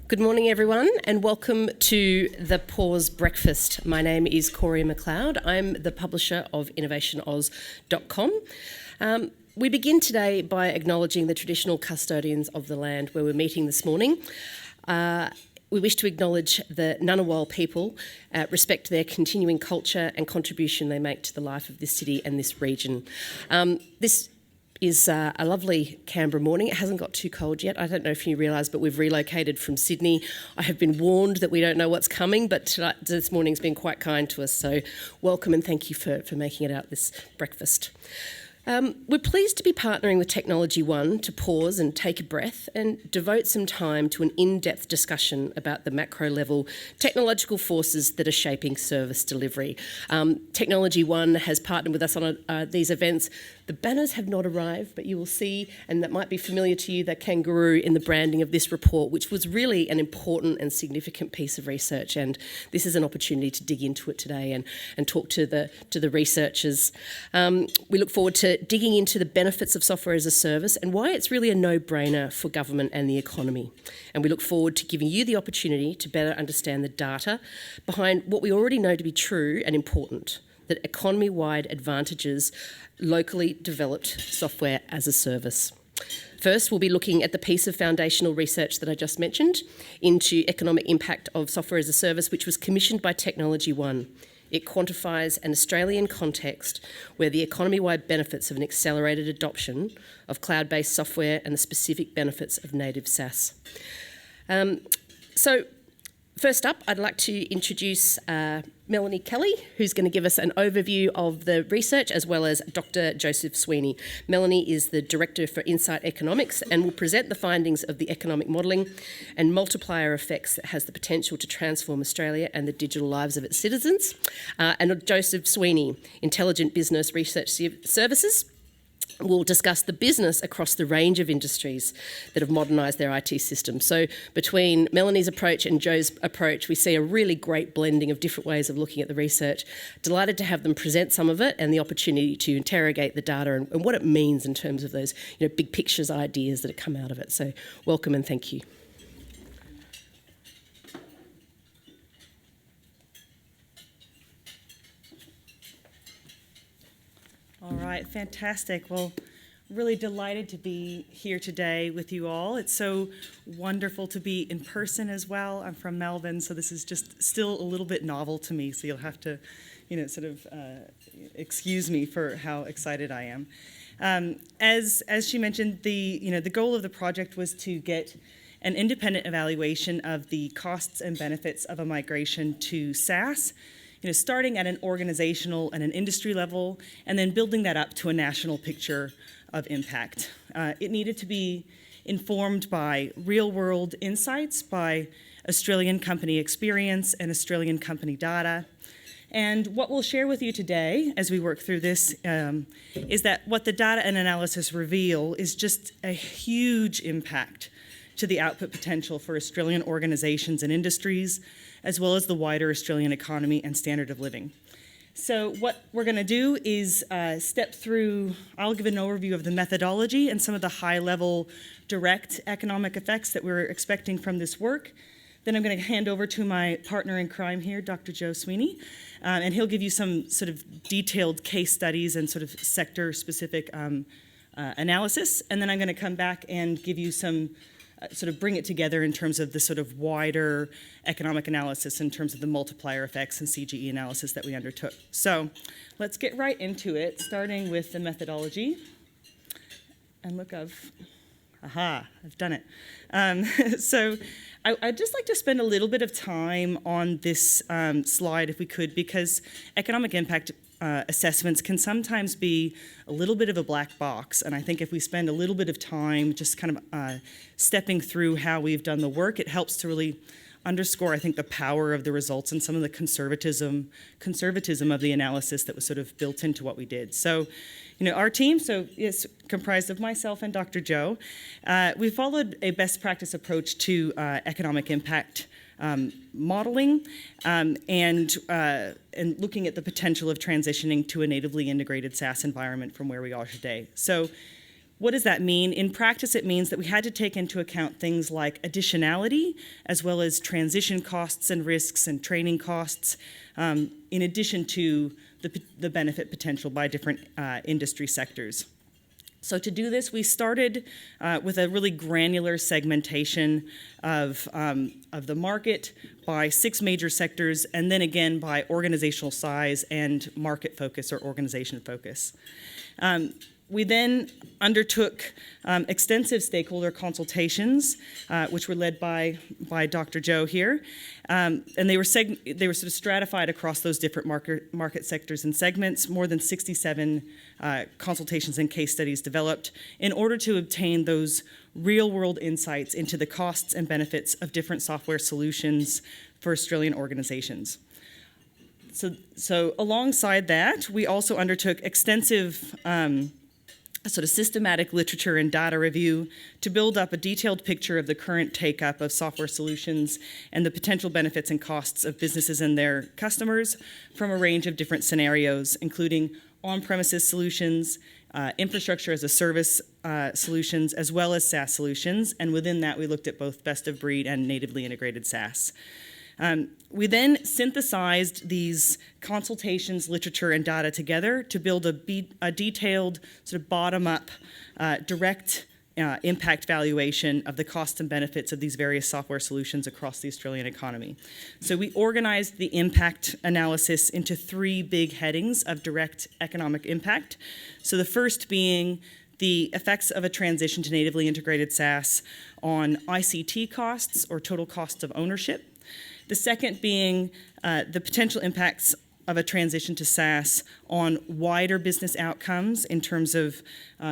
Good morning, everyone, and welcome to the Pause Breakfast. My name is Corey McLeod. I'm the publisher of innovationoz.com. We begin today by acknowledging the traditional custodians of the land where we're meeting this morning. We wish to acknowledge the Ngunnawal people, respect their continuing culture and contribution they make to the life of this city and this region. This is a lovely Canberra morning. It hasn't got too cold yet. I don't know if you realise, but we've relocated from Sydney. I have been warned that we don't know what's coming, but this morning's been quite kind to us. So welcome and thank you for making it out this breakfast. We're pleased to be partnering with TechnologyOne to pause and take a breath and devote some time to an in-depth discussion about the macro-level technological forces that are shaping service delivery. TechnologyOne has partnered with us on these events. The banners have not arrived, but you will see, and that might be familiar to you, the kangaroo in the branding of this report, which was really an important and significant piece of research. And this is an opportunity to dig into it today and talk to the researchers. We look forward to digging into the benefits of software as a service and why it's really a no-brainer for government and the economy. And we look forward to giving you the opportunity to better understand the data behind what we already know to be true and important, that economy-wide advantages locally developed software as a service. First, we'll be looking at the piece of foundational research that I just mentioned into economic impact of software as a service, which was commissioned by TechnologyOne. It quantifies an Australian context where the economy-wide benefits of an accelerated adoption of cloud-based software and the specific benefits of native SaaS. So first up, I'd like to introduce Melanie Kelly, who's going to give us an overview of the research, as well as Dr. Joseph Sweeney. Melanie is the Director for Insight Economics and will present the findings of the economic modelling and multiplier effects that has the potential to transform Australia and the digital lives of its citizens. And Joseph Sweeney, Intelligent Business Research Services, we'll discuss the business across the range of industries that have modernised their IT systems. So between Melanie's approach and Joe's approach, we see a really great blending of different ways of looking at the research. Delighted to have them present some of it and the opportunity to interrogate the data and what it means in terms of those big pictures ideas that have come out of it. So welcome and thank you. All right, fantastic. Well, really delighted to be here today with you all. It's so wonderful to be in person as well. I'm from Melbourne, so this is just still a little bit novel to me, so you'll have to, excuse me for how excited I am. As she mentioned, the goal of the project was to get an independent evaluation of the costs and benefits of a migration to SaaS, starting at an organizational and an industry level, and then building that up to a national picture of impact. It needed to be informed by real-world insights, by Australian company experience and Australian company data. And what we'll share with you today as we work through this is that what the data and analysis reveal is just a huge impact to the output potential for Australian organizations and industries, as well as the wider Australian economy and standard of living. So what we're going to do is step through, I'll give an overview of the methodology and some of the high-level direct economic effects that we're expecting from this work. Then I'm going to hand over to my partner in crime here, Dr. Joe Sweeney, and he'll give you some sort of detailed case studies and sort of sector-specific analysis. And then I'm going to come back and give you some sort of bring it together in terms of the sort of wider economic analysis in terms of the multiplier effects and CGE analysis that we undertook. So let's get right into it, starting with the methodology. And look, I've done it. So I'd just like to spend a little bit of time on this slide, if we could, because economic impact assessments can sometimes be a little bit of a black box, and I think if we spend a little bit of time just kind of stepping through how we've done the work, it helps to really underscore, I think, the power of the results and some of the conservatism of the analysis that was sort of built into what we did. So, our team, is comprised of myself and Dr. Joe. We followed a best practice approach to economic impact modeling and looking at the potential of transitioning to a natively integrated SaaS environment from where we are today. So What does that mean? In practice, it means that we had to take into account things like additionality, as well as transition costs and risks and training costs, in addition to the benefit potential by different industry sectors. So to do this, we started with a really granular segmentation of the market by 6 major sectors, and then again by organizational size and market focus or organization focus. We then undertook extensive stakeholder consultations, which were led by Dr. Joe here, and they were sort of stratified across those different market sectors and segments. More than 67 consultations and case studies developed in order to obtain those real-world insights into the costs and benefits of different software solutions for Australian organizations. So alongside that, we also undertook extensive sort of systematic literature and data review to build up a detailed picture of the current take-up of software solutions and the potential benefits and costs of businesses and their customers from a range of different scenarios, including on-premises solutions, infrastructure as a service solutions, as well as SaaS solutions. And within that, we looked at both best-of-breed and natively integrated SaaS. We then synthesized these consultations, literature, and data together to build a detailed, sort of bottom-up, direct impact valuation of the costs and benefits of these various software solutions across the Australian economy. So we organized the impact analysis into 3 big headings of direct economic impact. So the first being the effects of a transition to natively integrated SaaS on ICT costs, or total costs of ownership. The second being the potential impacts of a transition to SaaS on wider business outcomes in terms of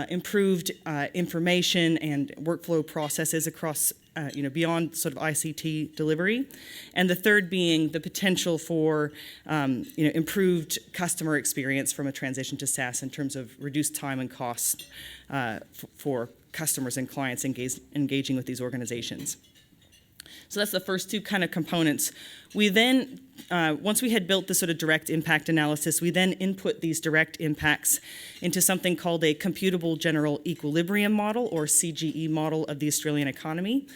improved information and workflow processes across, beyond sort of ICT delivery. And the third being the potential for, improved customer experience from a transition to SaaS in terms of reduced time and cost for customers and clients engaging with these organizations. So that's the first 2 kind of components. We then, once we had built the sort of direct impact analysis, we then input these direct impacts into something called a computable general equilibrium model, or CGE model, of the Australian economy.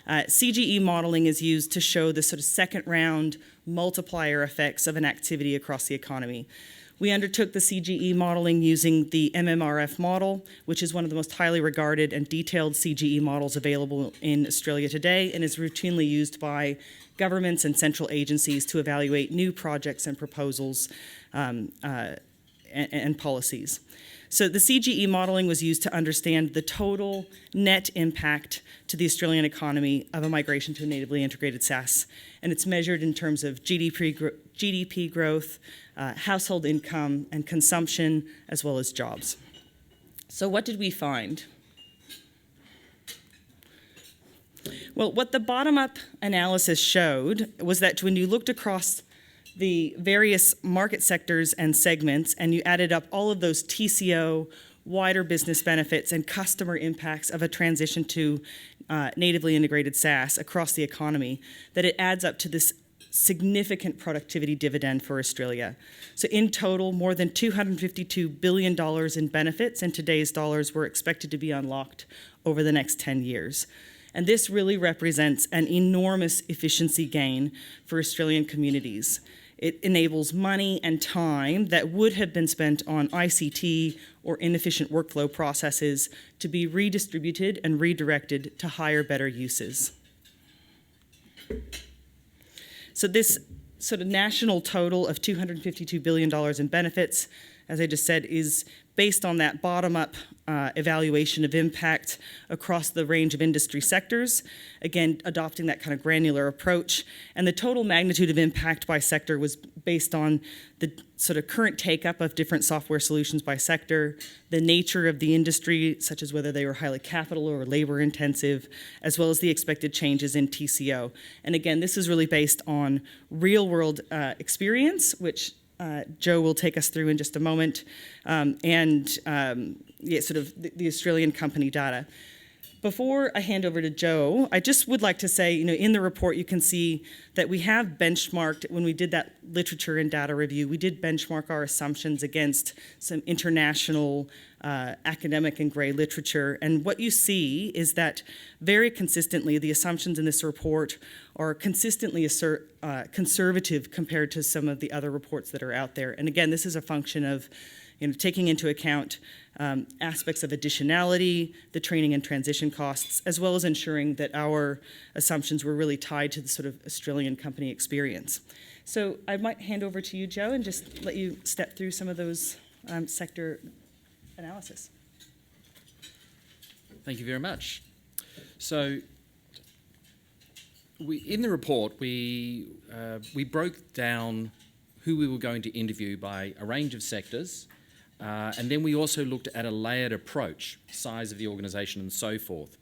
CGE modeling is used to show the sort of second round multiplier effects of an activity across the economy. We undertook the CGE modeling using the MMRF model, which is one of the most highly regarded and detailed CGE models available in Australia today and is routinely used by governments and central agencies to evaluate new projects and proposals and policies. So the CGE modeling was used to understand the total net impact to the Australian economy of a migration to a natively integrated SaaS, and it's measured in terms of GDP growth, household income and consumption, as well as jobs. So what did we find? Well, what the bottom-up analysis showed was that when you looked across the various market sectors and segments and you added up all of those TCO, wider business benefits, and customer impacts of a transition to natively integrated SaaS across the economy, that it adds up to this significant productivity dividend for Australia. So in total, more than $252 billion in benefits in today's dollars were expected to be unlocked over the next 10 years. And this really represents an enormous efficiency gain for Australian communities. It enables money and time that would have been spent on ICT or inefficient workflow processes to be redistributed and redirected to higher, better uses. So this sort of national total of $252 billion in benefits, as I just said, is based on that bottom-up evaluation of impact across the range of industry sectors, again, adopting that kind of granular approach. And the total magnitude of impact by sector was based on the sort of current take-up of different software solutions by sector, the nature of the industry, such as whether they were highly capital or labor-intensive, as well as the expected changes in TCO. And again, this is really based on real-world experience, which Joe will take us through in just a moment, and sort of the Australian company data. Before I hand over to Joe, I just would like to say, in the report you can see that we have benchmarked, when we did that literature and data review, we did benchmark our assumptions against some international academic and grey literature. And what you see is that very consistently the assumptions in this report are consistently conservative compared to some of the other reports that are out there. And again, this is a function of taking into account aspects of additionality, the training and transition costs, as well as ensuring that our assumptions were really tied to the sort of Australian company experience. So I might hand over to you, Joe, and just let you step through some of those sector analysis. Thank you very much. So in the report, we broke down who we were going to interview by a range of sectors, and then we also looked at a layered approach, size of the organisation and so forth.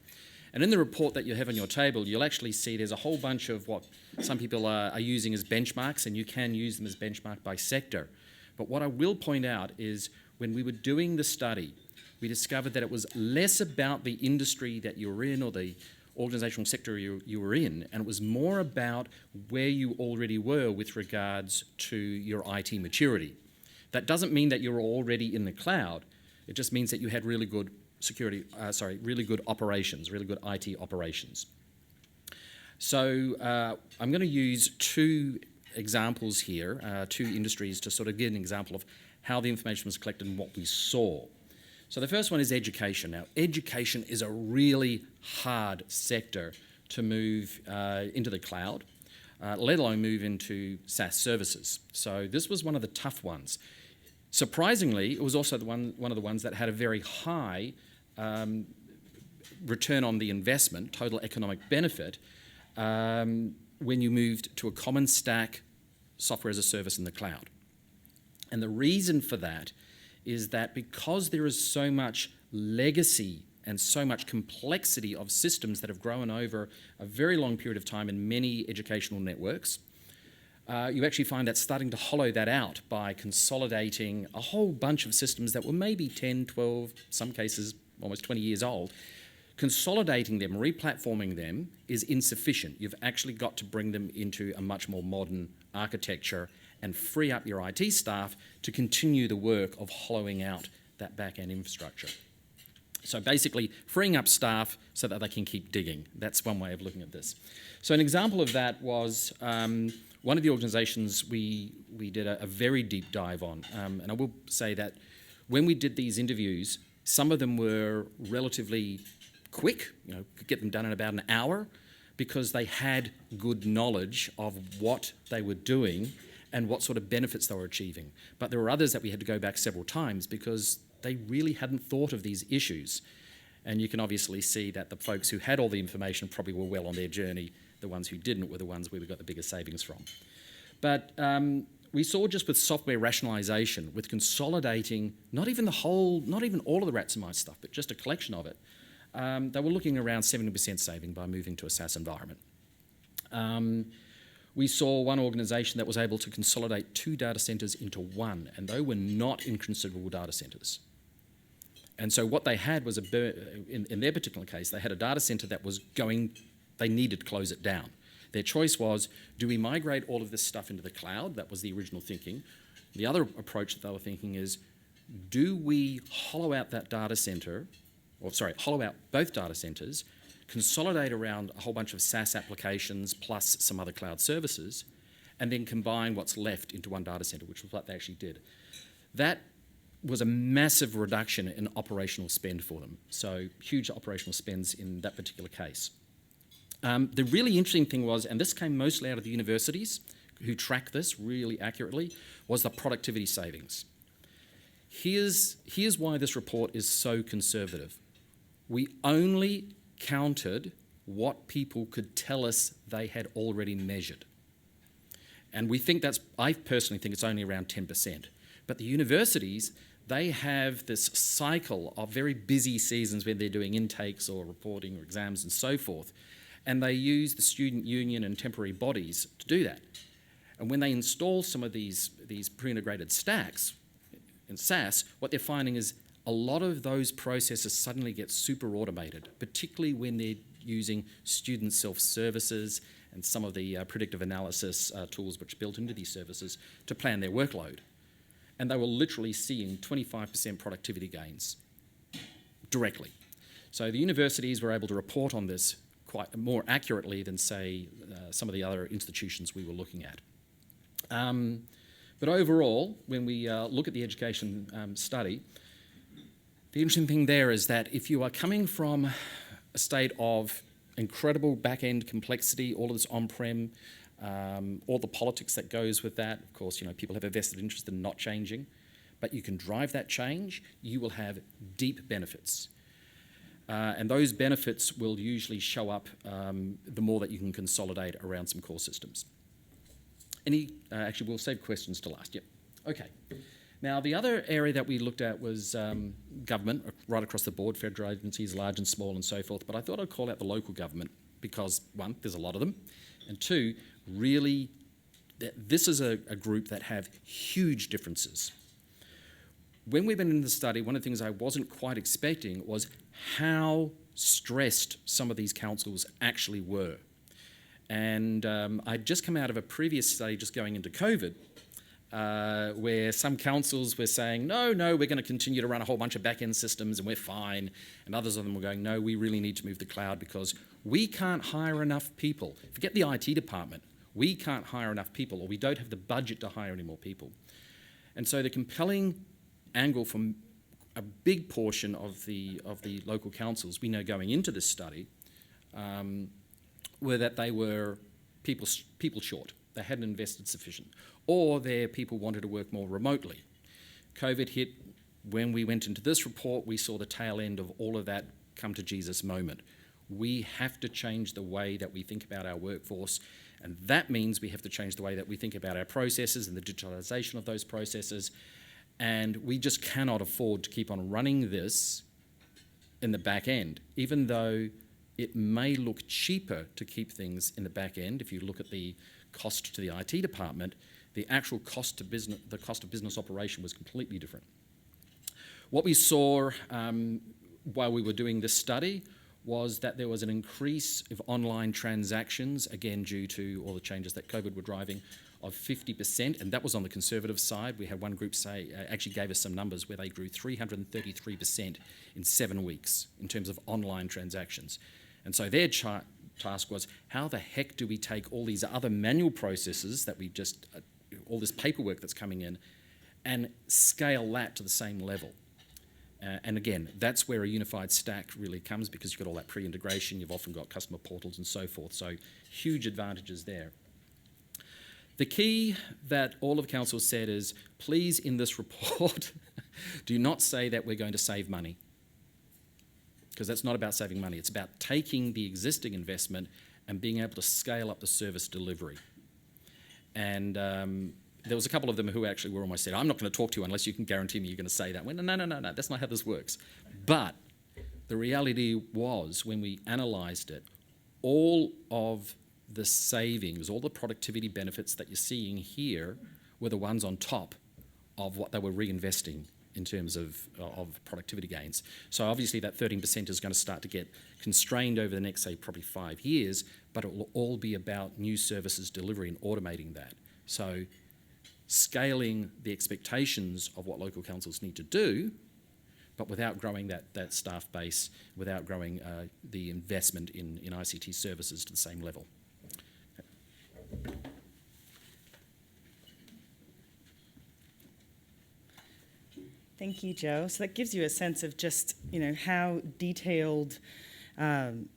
And in the report that you have on your table, you'll actually see there's a whole bunch of what some people are using as benchmarks, and you can use them as benchmark by sector. But what I will point out is when we were doing the study, we discovered that it was less about the industry that you were in or the organisational sector you were in, and it was more about where you already were with regards to your IT maturity. That doesn't mean that you're already in the cloud. It just means that you had really good really good operations, really good IT operations. So I'm going to use two examples here, two industries, to sort of give an example of how the information was collected and what we saw. So the first one is education. Now, education is a really hard sector to move into the cloud, let alone move into SaaS services. So this was one of the tough ones. Surprisingly, it was also one of the ones that had a very high return on the investment, total economic benefit, when you moved to a common stack software as a service in the cloud. And the reason for that is that because there is so much legacy and so much complexity of systems that have grown over a very long period of time in many educational networks, you actually find that starting to hollow that out by consolidating a whole bunch of systems that were maybe 10, 12, some cases almost 20 years old. Consolidating them, replatforming them is insufficient. You've actually got to bring them into a much more modern architecture and free up your IT staff to continue the work of hollowing out that back-end infrastructure. So basically, freeing up staff so that they can keep digging. That's one way of looking at this. So an example of that was one of the organisations we did a very deep dive on. And I will say that when we did these interviews, some of them were relatively quick, could get them done in about an hour, because they had good knowledge of what they were doing and what sort of benefits they were achieving. But there were others that we had to go back several times because they really hadn't thought of these issues. And you can obviously see that the folks who had all the information probably were well on their journey. The ones who didn't were the ones where we got the biggest savings from. But we saw just with software rationalization, with consolidating not even all of the rats and mice stuff, but just a collection of it, they were looking around 70% saving by moving to a SaaS environment. We saw one organisation that was able to consolidate 2 data centres into one, and they were not inconsiderable data centres. And so what they had was, in their particular case, they had a data centre that was they needed to close it down. Their choice was, do we migrate all of this stuff into the cloud? That was the original thinking. The other approach that they were thinking is, do we hollow out that data centre, hollow out both data centres, consolidate around a whole bunch of SaaS applications plus some other cloud services, and then combine what's left into one data centre, which was what they actually did. That was a massive reduction in operational spend for them. So huge operational spends in that particular case. The really interesting thing was, and this came mostly out of the universities who track this really accurately, was the productivity savings. Here's why this report is so conservative. We only counted what people could tell us they had already measured. And I personally think it's only around 10%. But the universities, they have this cycle of very busy seasons when they're doing intakes or reporting or exams and so forth. And they use the student union and temporary bodies to do that. And when they install some of these pre-integrated stacks in SaaS, what they're finding is a lot of those processes suddenly get super automated, particularly when they're using student self-services and some of the predictive analysis tools which are built into these services to plan their workload. And they were literally seeing 25% productivity gains directly. So the universities were able to report on this quite more accurately than, say, some of the other institutions we were looking at. But overall, when we look at the education study, the interesting thing there is that if you are coming from a state of incredible back-end complexity, all of this on-prem, all the politics that goes with that, of course, people have a vested interest in not changing, but you can drive that change, you will have deep benefits. And those benefits will usually show up the more that you can consolidate around some core systems. Actually, we'll save questions to last. Yep. Okay. Now, the other area that we looked at was government, right across the board, federal agencies, large and small and so forth. But I thought I'd call out the local government because, one, there's a lot of them. And two, really, this is a group that have huge differences. When we went into the study, one of the things I wasn't quite expecting was how stressed some of these councils actually were. And I'd just come out of a previous study just going into COVID, where some councils were saying, no, we're going to continue to run a whole bunch of back-end systems and we're fine. And others of them were going, no, we really need to move to the cloud because we can't hire enough people. Forget the IT department. We can't hire enough people, or we don't have the budget to hire any more people. And so the compelling angle from a big portion of the local councils, we know going into this study, were that they were people short. They hadn't invested sufficient. Or their people wanted to work more remotely. COVID hit. When we went into this report, we saw the tail end of all of that come to Jesus moment. We have to change the way that we think about our workforce, and that means we have to change the way that we think about our processes and the digitalisation of those processes, and we just cannot afford to keep on running this in the back end, even though it may look cheaper to keep things in the back end. If you look at the cost to the IT department, the actual cost to business, the cost of business operation was completely different. What we saw while we were doing this study was that there was an increase of online transactions, again due to all the changes that COVID were driving, of 50%, and that was on the conservative side. We had one group say, actually gave us some numbers where they grew 333% in 7 weeks in terms of online transactions. And so their task was, how the heck do we take all these other manual processes that we just, all this paperwork that's coming in, and scale that to the same level? And again, that's where a unified stack really comes, because you've got all that pre-integration, you've often got customer portals and so forth, so huge advantages there. The key that all of council said is, please, in this report, do not say that we're going to save money, because that's not about saving money. It's about taking the existing investment and being able to scale up the service delivery. And there was a couple of them who actually were almost said, I'm not going to talk to you unless you can guarantee me you're going to say that. I went, no, that's not how this works. But the reality was, when we analysed it, all of the savings, all the productivity benefits that you're seeing here were the ones on top of what they were reinvesting in terms of productivity gains. So obviously that 13% is going to start to get constrained over the next, say, probably 5 years, but it will all be about new services delivery and automating that. So scaling the expectations of what local councils need to do, but without growing that staff base, without growing the investment in ICT services to the same level. Thank you, Joe. So that gives you a sense of just, how detailed, and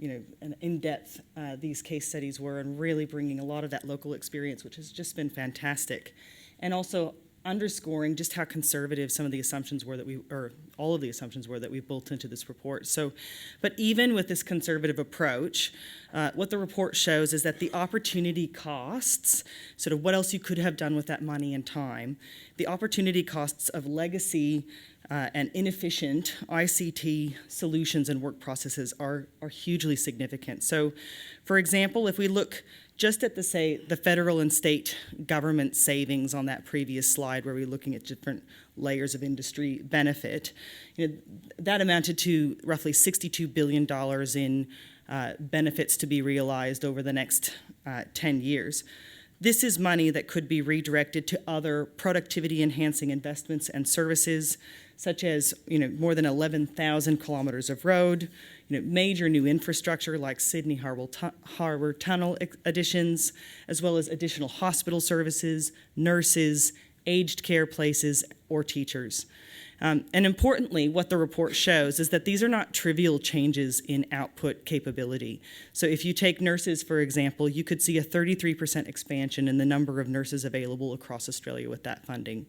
in-depth these case studies were, and really bringing a lot of that local experience, which has just been fantastic. And also underscoring just how conservative some of the assumptions were all of the assumptions were that we built into this report. So, but even with this conservative approach, what the report shows is that the opportunity costs, sort of what else you could have done with that money and time, the opportunity costs of legacy and inefficient ICT solutions and work processes are hugely significant. So, for example, if we look just at the federal and state government savings on that previous slide, where we're looking at different layers of industry benefit, that amounted to roughly $62 billion in benefits to be realized over the next 10 years. This is money that could be redirected to other productivity-enhancing investments and services, such as more than 11,000 kilometers of road, major new infrastructure like Sydney Harbour Tunnel additions, as well as additional hospital services, nurses, aged care places, or teachers. And importantly, what the report shows is that these are not trivial changes in output capability. So if you take nurses, for example, you could see a 33% expansion in the number of nurses available across Australia with that funding.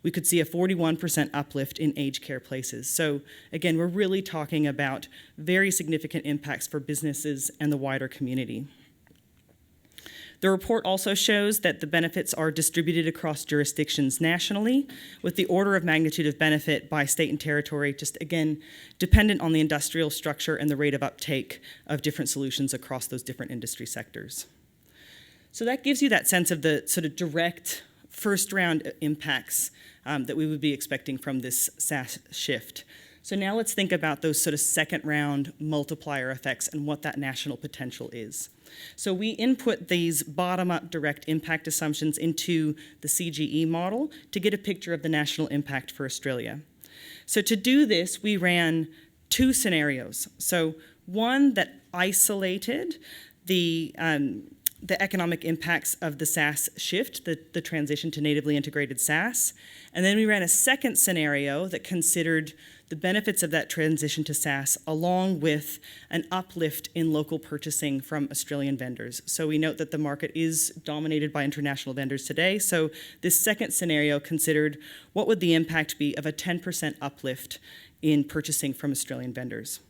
We could see a 41% uplift in aged care places. So again, we're really talking about very significant impacts for businesses and the wider community. The report also shows that the benefits are distributed across jurisdictions nationally, with the order of magnitude of benefit by state and territory just, again, dependent on the industrial structure and the rate of uptake of different solutions across those different industry sectors. So that gives you that sense of the sort of direct first-round impacts that we would be expecting from this SaaS shift. So now let's think about those sort of second-round multiplier effects and what that national potential is. So we input these bottom-up direct impact assumptions into the CGE model to get a picture of the national impact for Australia. So to do this, we ran two scenarios. So one that isolated the economic impacts of the SaaS shift, the transition to natively integrated SaaS. And then we ran a second scenario that considered the benefits of that transition to SaaS, along with an uplift in local purchasing from Australian vendors. So we note that the market is dominated by international vendors today. So this second scenario considered what would the impact be of a 10% uplift in purchasing from Australian vendors.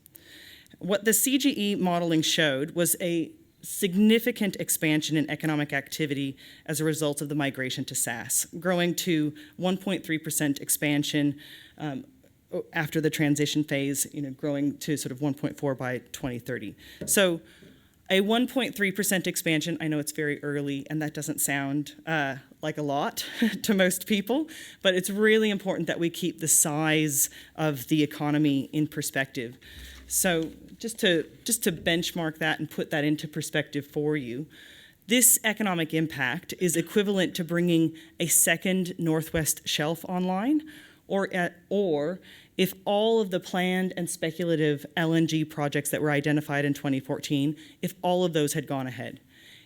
What the CGE modeling showed was a significant expansion in economic activity as a result of the migration to SaaS, growing to 1.3% expansion after the transition phase, growing to sort of 1.4 by 2030. So a 1.3% expansion, I know it's very early and that doesn't sound like a lot to most people, but it's really important that we keep the size of the economy in perspective. So just to benchmark that and put that into perspective for you, this economic impact is equivalent to bringing a second Northwest Shelf online, or if all of the planned and speculative LNG projects that were identified in 2014, if all of those had gone ahead.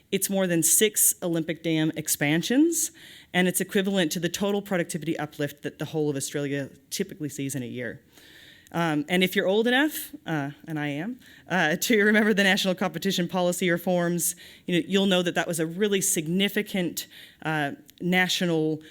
It's more than 6 Olympic Dam expansions, and it's equivalent to the total productivity uplift that the whole of Australia typically sees in a year. And if you're old enough, and I am, to remember the national competition policy reforms, you'll know that that was a really significant national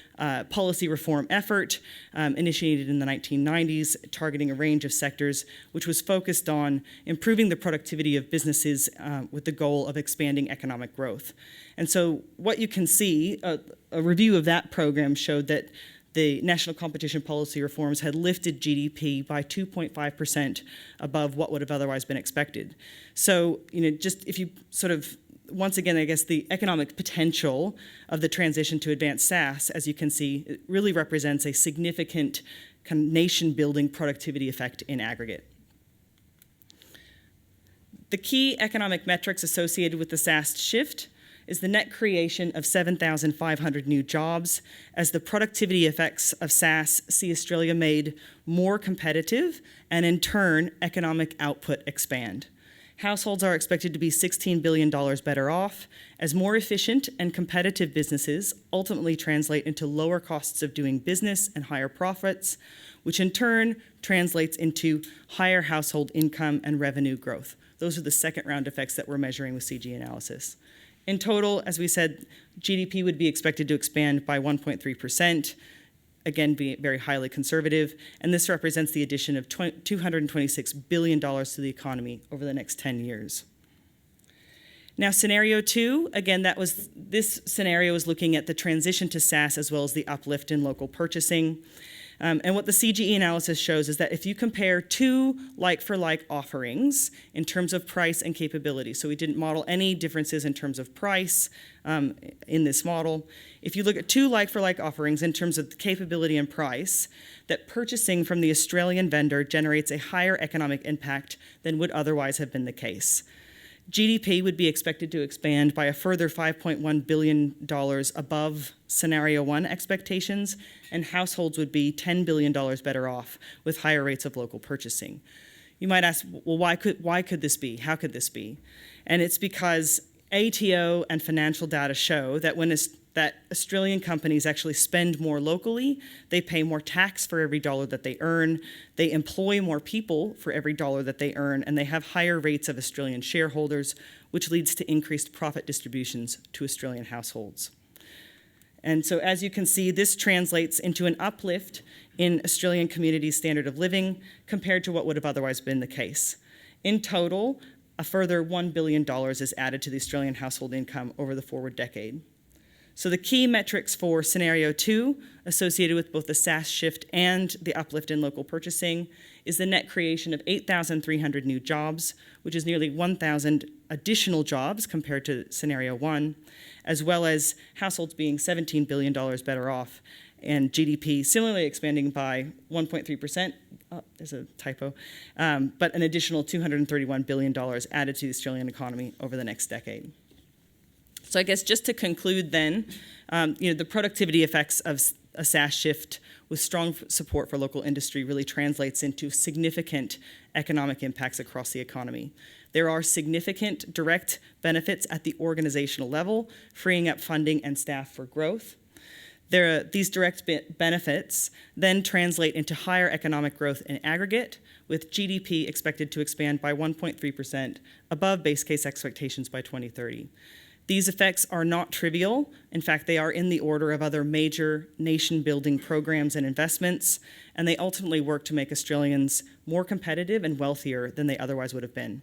policy reform effort initiated in the 1990s, targeting a range of sectors, which was focused on improving the productivity of businesses with the goal of expanding economic growth. And so what you can see, a review of that program showed that the national competition policy reforms had lifted GDP by 2.5% above what would have otherwise been expected. So, just if you sort of, once again, I guess the economic potential of the transition to advanced SaaS, as you can see, it really represents a significant kind of nation-building productivity effect in aggregate. The key economic metrics associated with the SaaS shift is the net creation of 7,500 new jobs as the productivity effects of SaaS see Australia made more competitive and in turn economic output expand. Households are expected to be $16 billion better off as more efficient and competitive businesses ultimately translate into lower costs of doing business and higher profits, which in turn translates into higher household income and revenue growth. Those are the second round effects that we're measuring with CG analysis. In total, as we said, GDP would be expected to expand by 1.3%, again, being very highly conservative, and this represents the addition of $226 billion to the economy over the next 10 years. Now, scenario 2, again, this scenario is looking at the transition to SaaS as well as the uplift in local purchasing. And what the CGE analysis shows is that if you compare two like-for-like offerings in terms of price and capability, so we didn't model any differences in terms of price in this model. If you look at two like-for-like offerings in terms of capability and price, that purchasing from the Australian vendor generates a higher economic impact than would otherwise have been the case. GDP would be expected to expand by a further $5.1 billion above Scenario 1 expectations, and households would be $10 billion better off with higher rates of local purchasing. You might ask, well, why could this be? How could this be? And it's because ATO and financial data show that that Australian companies actually spend more locally, they pay more tax for every dollar that they earn, they employ more people for every dollar that they earn, and they have higher rates of Australian shareholders, which leads to increased profit distributions to Australian households. And so as you can see, this translates into an uplift in Australian communities' standard of living compared to what would have otherwise been the case. In total, a further $1 billion is added to the Australian household income over the forward decade. So the key metrics for Scenario 2, associated with both the SaaS shift and the uplift in local purchasing, is the net creation of 8,300 new jobs, which is nearly 1,000 additional jobs compared to Scenario 1, as well as households being $17 billion better off, and GDP similarly expanding by 1.3%, there's a typo, but an additional $231 billion added to the Australian economy over the next decade. So I guess just to conclude then, the productivity effects of a SaaS shift with strong support for local industry really translates into significant economic impacts across the economy. There are significant direct benefits at the organizational level, freeing up funding and staff for growth. These direct benefits then translate into higher economic growth in aggregate, with GDP expected to expand by 1.3% above base case expectations by 2030. These effects are not trivial. In fact, they are in the order of other major nation-building programs and investments, and they ultimately work to make Australians more competitive and wealthier than they otherwise would have been.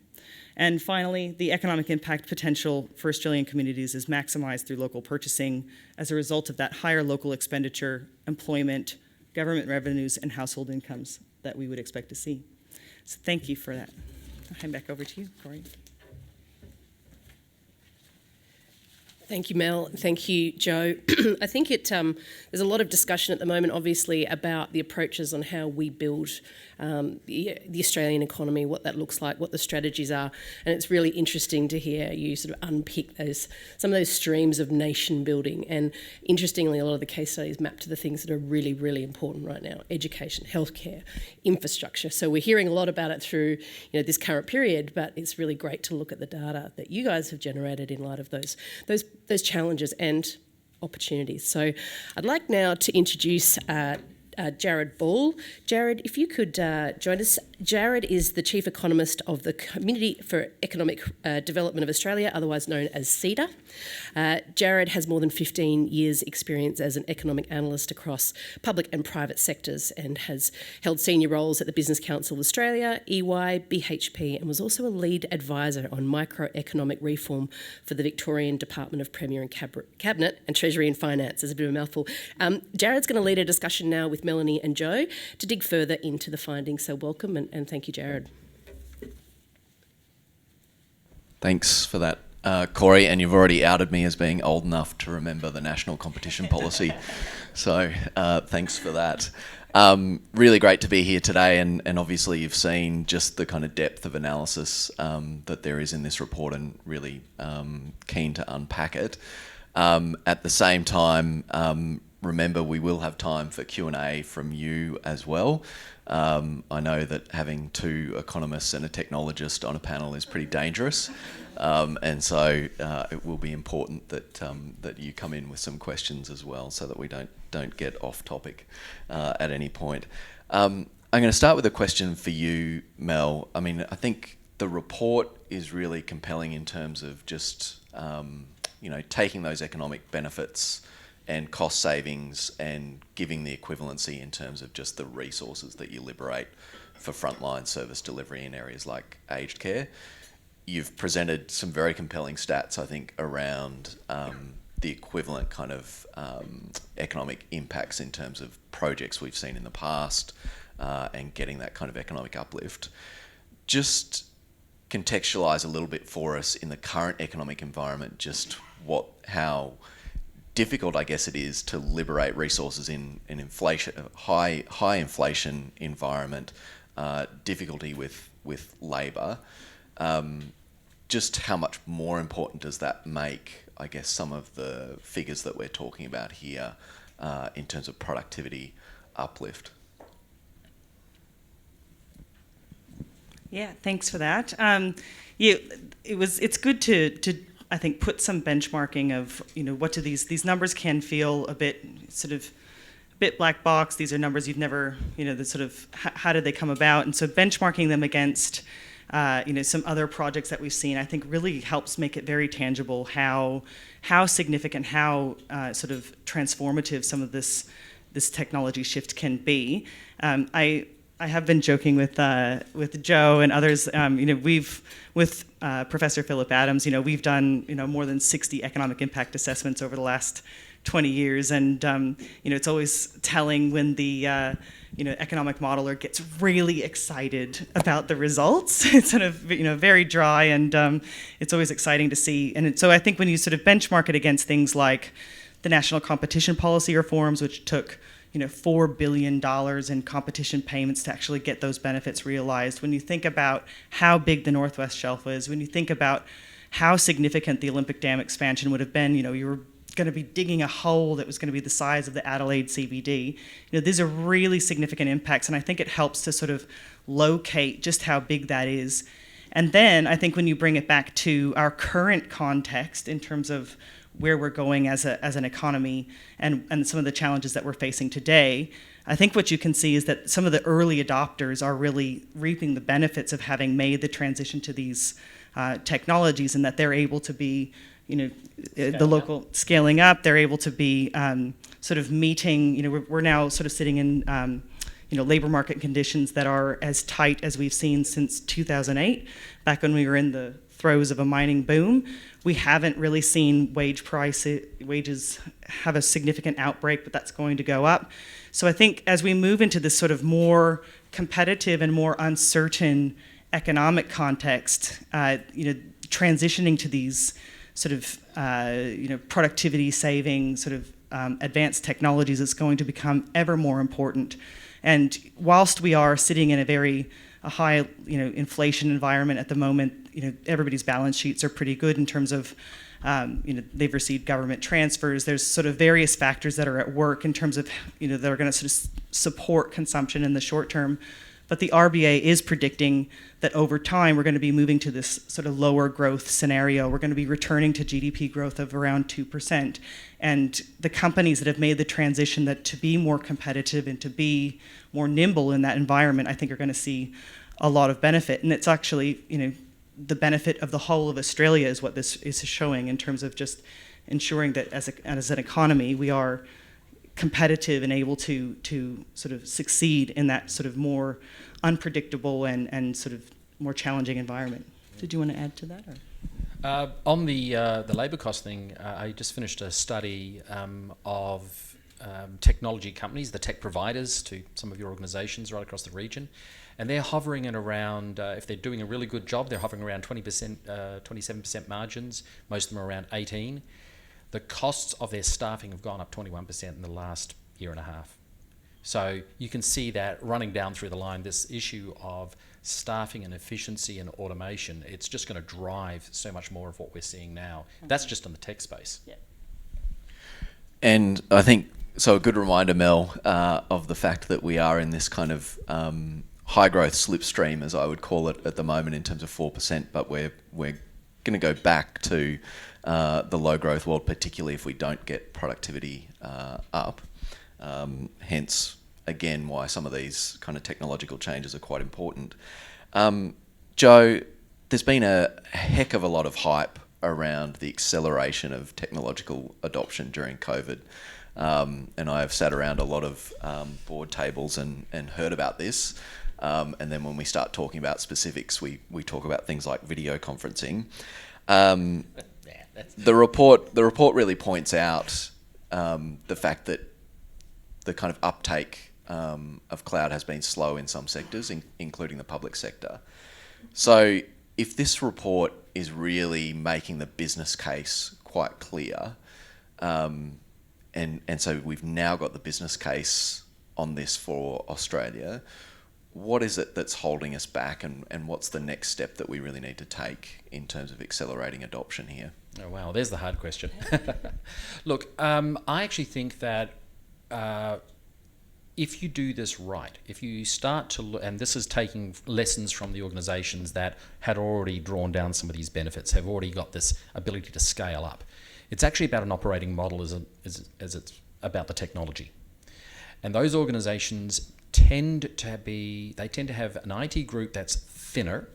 And finally, the economic impact potential for Australian communities is maximized through local purchasing as a result of that higher local expenditure, employment, government revenues, and household incomes that we would expect to see. So thank you for that. I'll hand back over to you, Corey. Thank you, Mel. Thank you, Joe. I think there's a lot of discussion at the moment, obviously, about the approaches on how we build the Australian economy, what that looks like, what the strategies are, and it's really interesting to hear you sort of unpick some of those streams of nation building. And interestingly, a lot of the case studies map to the things that are really, really important right now: education, healthcare, infrastructure. So we're hearing a lot about it through this current period, but it's really great to look at the data that you guys have generated in light of those challenges and opportunities. So I'd like now to introduce Jared Ball. Jared, if you could join us. Jared is the Chief Economist of the Community for Economic Development of Australia, otherwise known as CEDA. Jared has more than 15 years' experience as an economic analyst across public and private sectors and has held senior roles at the Business Council of Australia, EY, BHP, and was also a lead advisor on microeconomic reform for the Victorian Department of Premier and Cabinet and Treasury and Finance. It's a bit of a mouthful. Jared's going to lead a discussion now with Melanie and Joe to dig further into the findings. So welcome and thank you, Jared. Thanks for that, Corey, and you've already outed me as being old enough to remember the national competition policy. So thanks for that. Really great to be here today, and obviously you've seen just the kind of depth of analysis that there is in this report, and really keen to unpack it. At the same time, remember, we will have time for Q&A from you as well. I know that having two economists and a technologist on a panel is pretty dangerous, and so it will be important that you come in with some questions as well, so that we don't get off topic at any point. I'm going to start with a question for you, Mel. I mean, I think the report is really compelling in terms of just taking those economic benefits and cost savings and giving the equivalency in terms of just the resources that you liberate for frontline service delivery in areas like aged care. You've presented some very compelling stats, I think, around the equivalent kind of economic impacts in terms of projects we've seen in the past and getting that kind of economic uplift. Just contextualise a little bit for us in the current economic environment, just how difficult, I guess, it is to liberate resources in an high inflation environment, difficulty with labour. just how much more important does that make, I guess, some of the figures that we're talking about here in terms of productivity uplift? Yeah, thanks for that. It's good to I think put some benchmarking of what do these numbers can feel a bit black box. These are numbers you've never the sort of how did they come about, and so benchmarking them against some other projects that we've seen, I think really helps make it very tangible how significant, how sort of transformative some of this technology shift can be. I have been joking with Joe and others. We've with Professor Philip Adams. We've done more than 60 economic impact assessments over the last 20 years, and it's always telling when the economic modeler gets really excited about the results. It's sort of very dry, and it's always exciting to see. And so I think when you sort of benchmark it against things like the national competition policy reforms, which took $4 billion in competition payments to actually get those benefits realized. When you think about how big the Northwest Shelf is, when you think about how significant the Olympic Dam expansion would have been, you were going to be digging a hole that was going to be the size of the Adelaide CBD. These are really significant impacts, and I think it helps to sort of locate just how big that is. And then I think when you bring it back to our current context in terms of where we're going as an economy and some of the challenges that we're facing today, I think what you can see is that some of the early adopters are really reaping the benefits of having made the transition to these technologies, and that they're able to be, scaling up. They're able to be sort of meeting, we're now sort of sitting in labor market conditions that are as tight as we've seen since 2008, back when we were in the throes of a mining boom. We haven't really seen wages have a significant outbreak, but that's going to go up. So I think as we move into this sort of more competitive and more uncertain economic context, transitioning to these sort of productivity saving sort of advanced technologies is going to become ever more important. And whilst we are sitting in a high inflation environment at the moment, everybody's balance sheets are pretty good in terms of they've received government transfers. There's sort of various factors that are at work in terms of that are going to sort of support consumption in the short term. But the RBA is predicting that over time we're going to be moving to this sort of lower growth scenario. We're going to be returning to GDP growth of around 2%. And the companies that have made the transition to be more competitive and to be more nimble in that environment, I think are going to see a lot of benefit. And it's actually, the benefit of the whole of Australia is what this is showing in terms of just ensuring that as an economy we are competitive and able to sort of succeed in that sort of more unpredictable and sort of more challenging environment. Did you want to add to that? Or? On the labour cost thing, I just finished a study of technology companies, the tech providers to some of your organisations right across the region, and they're hovering at around, if they're doing a really good job, they're hovering around 20%, 27% margins. Most of them are around 18%. The costs of their staffing have gone up 21% in the last year and a half. So you can see that running down through the line, this issue of staffing and efficiency and automation, it's just going to drive so much more of what we're seeing now. That's just in the tech space. Yeah. And I think, so a good reminder, Mel, of the fact that we are in this kind of high growth slipstream, as I would call it at the moment, in terms of 4%, but we're going to go back to the low growth world, particularly if we don't get productivity up. Hence, again, why some of these kind of technological changes are quite important. Joe, there's been a heck of a lot of hype around the acceleration of technological adoption during COVID. And I have sat around a lot of board tables and heard about this. And then when we start talking about specifics, we talk about things like video conferencing. The report really points out the fact that the kind of uptake of cloud has been slow in some sectors, including the public sector. So if this report is really making the business case quite clear, and so we've now got the business case on this for Australia, what is it that's holding us back, and what's the next step that we really need to take in terms of accelerating adoption here? Oh, wow, there's the hard question. Look, I actually think that if you do this right, if you start to look, and this is taking lessons from the organisations that had already drawn down some of these benefits, have already got this ability to scale up. It's actually about an operating model as it's about the technology. And those organisations tend to have an IT group that's thinner.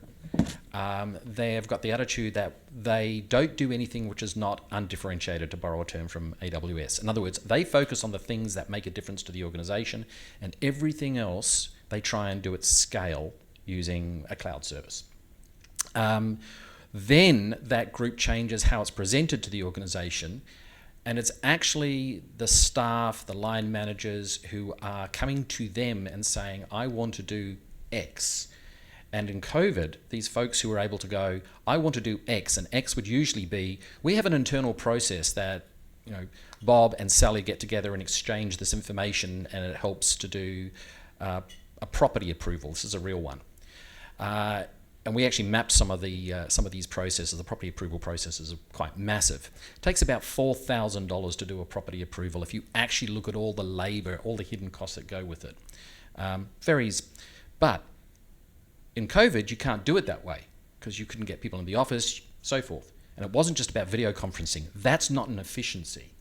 They've got the attitude that they don't do anything which is not undifferentiated, to borrow a term from AWS. In other words, they focus on the things that make a difference to the organisation, and everything else they try and do at scale using a cloud service. Then that group changes how it's presented to the organisation, and it's actually the staff, the line managers who are coming to them and saying, I want to do X. And in COVID, these folks who were able to go, I want to do X, and X would usually be, we have an internal process that, Bob and Sally get together and exchange this information, and it helps to do a property approval. This is a real one. And we actually mapped some of these processes. The property approval processes are quite massive. It takes about $4,000 to do a property approval if you actually look at all the labour, all the hidden costs that go with it. Varies, but in COVID you can't do it that way because you couldn't get people in the office, so forth. And it wasn't just about video conferencing. That's not an efficiency.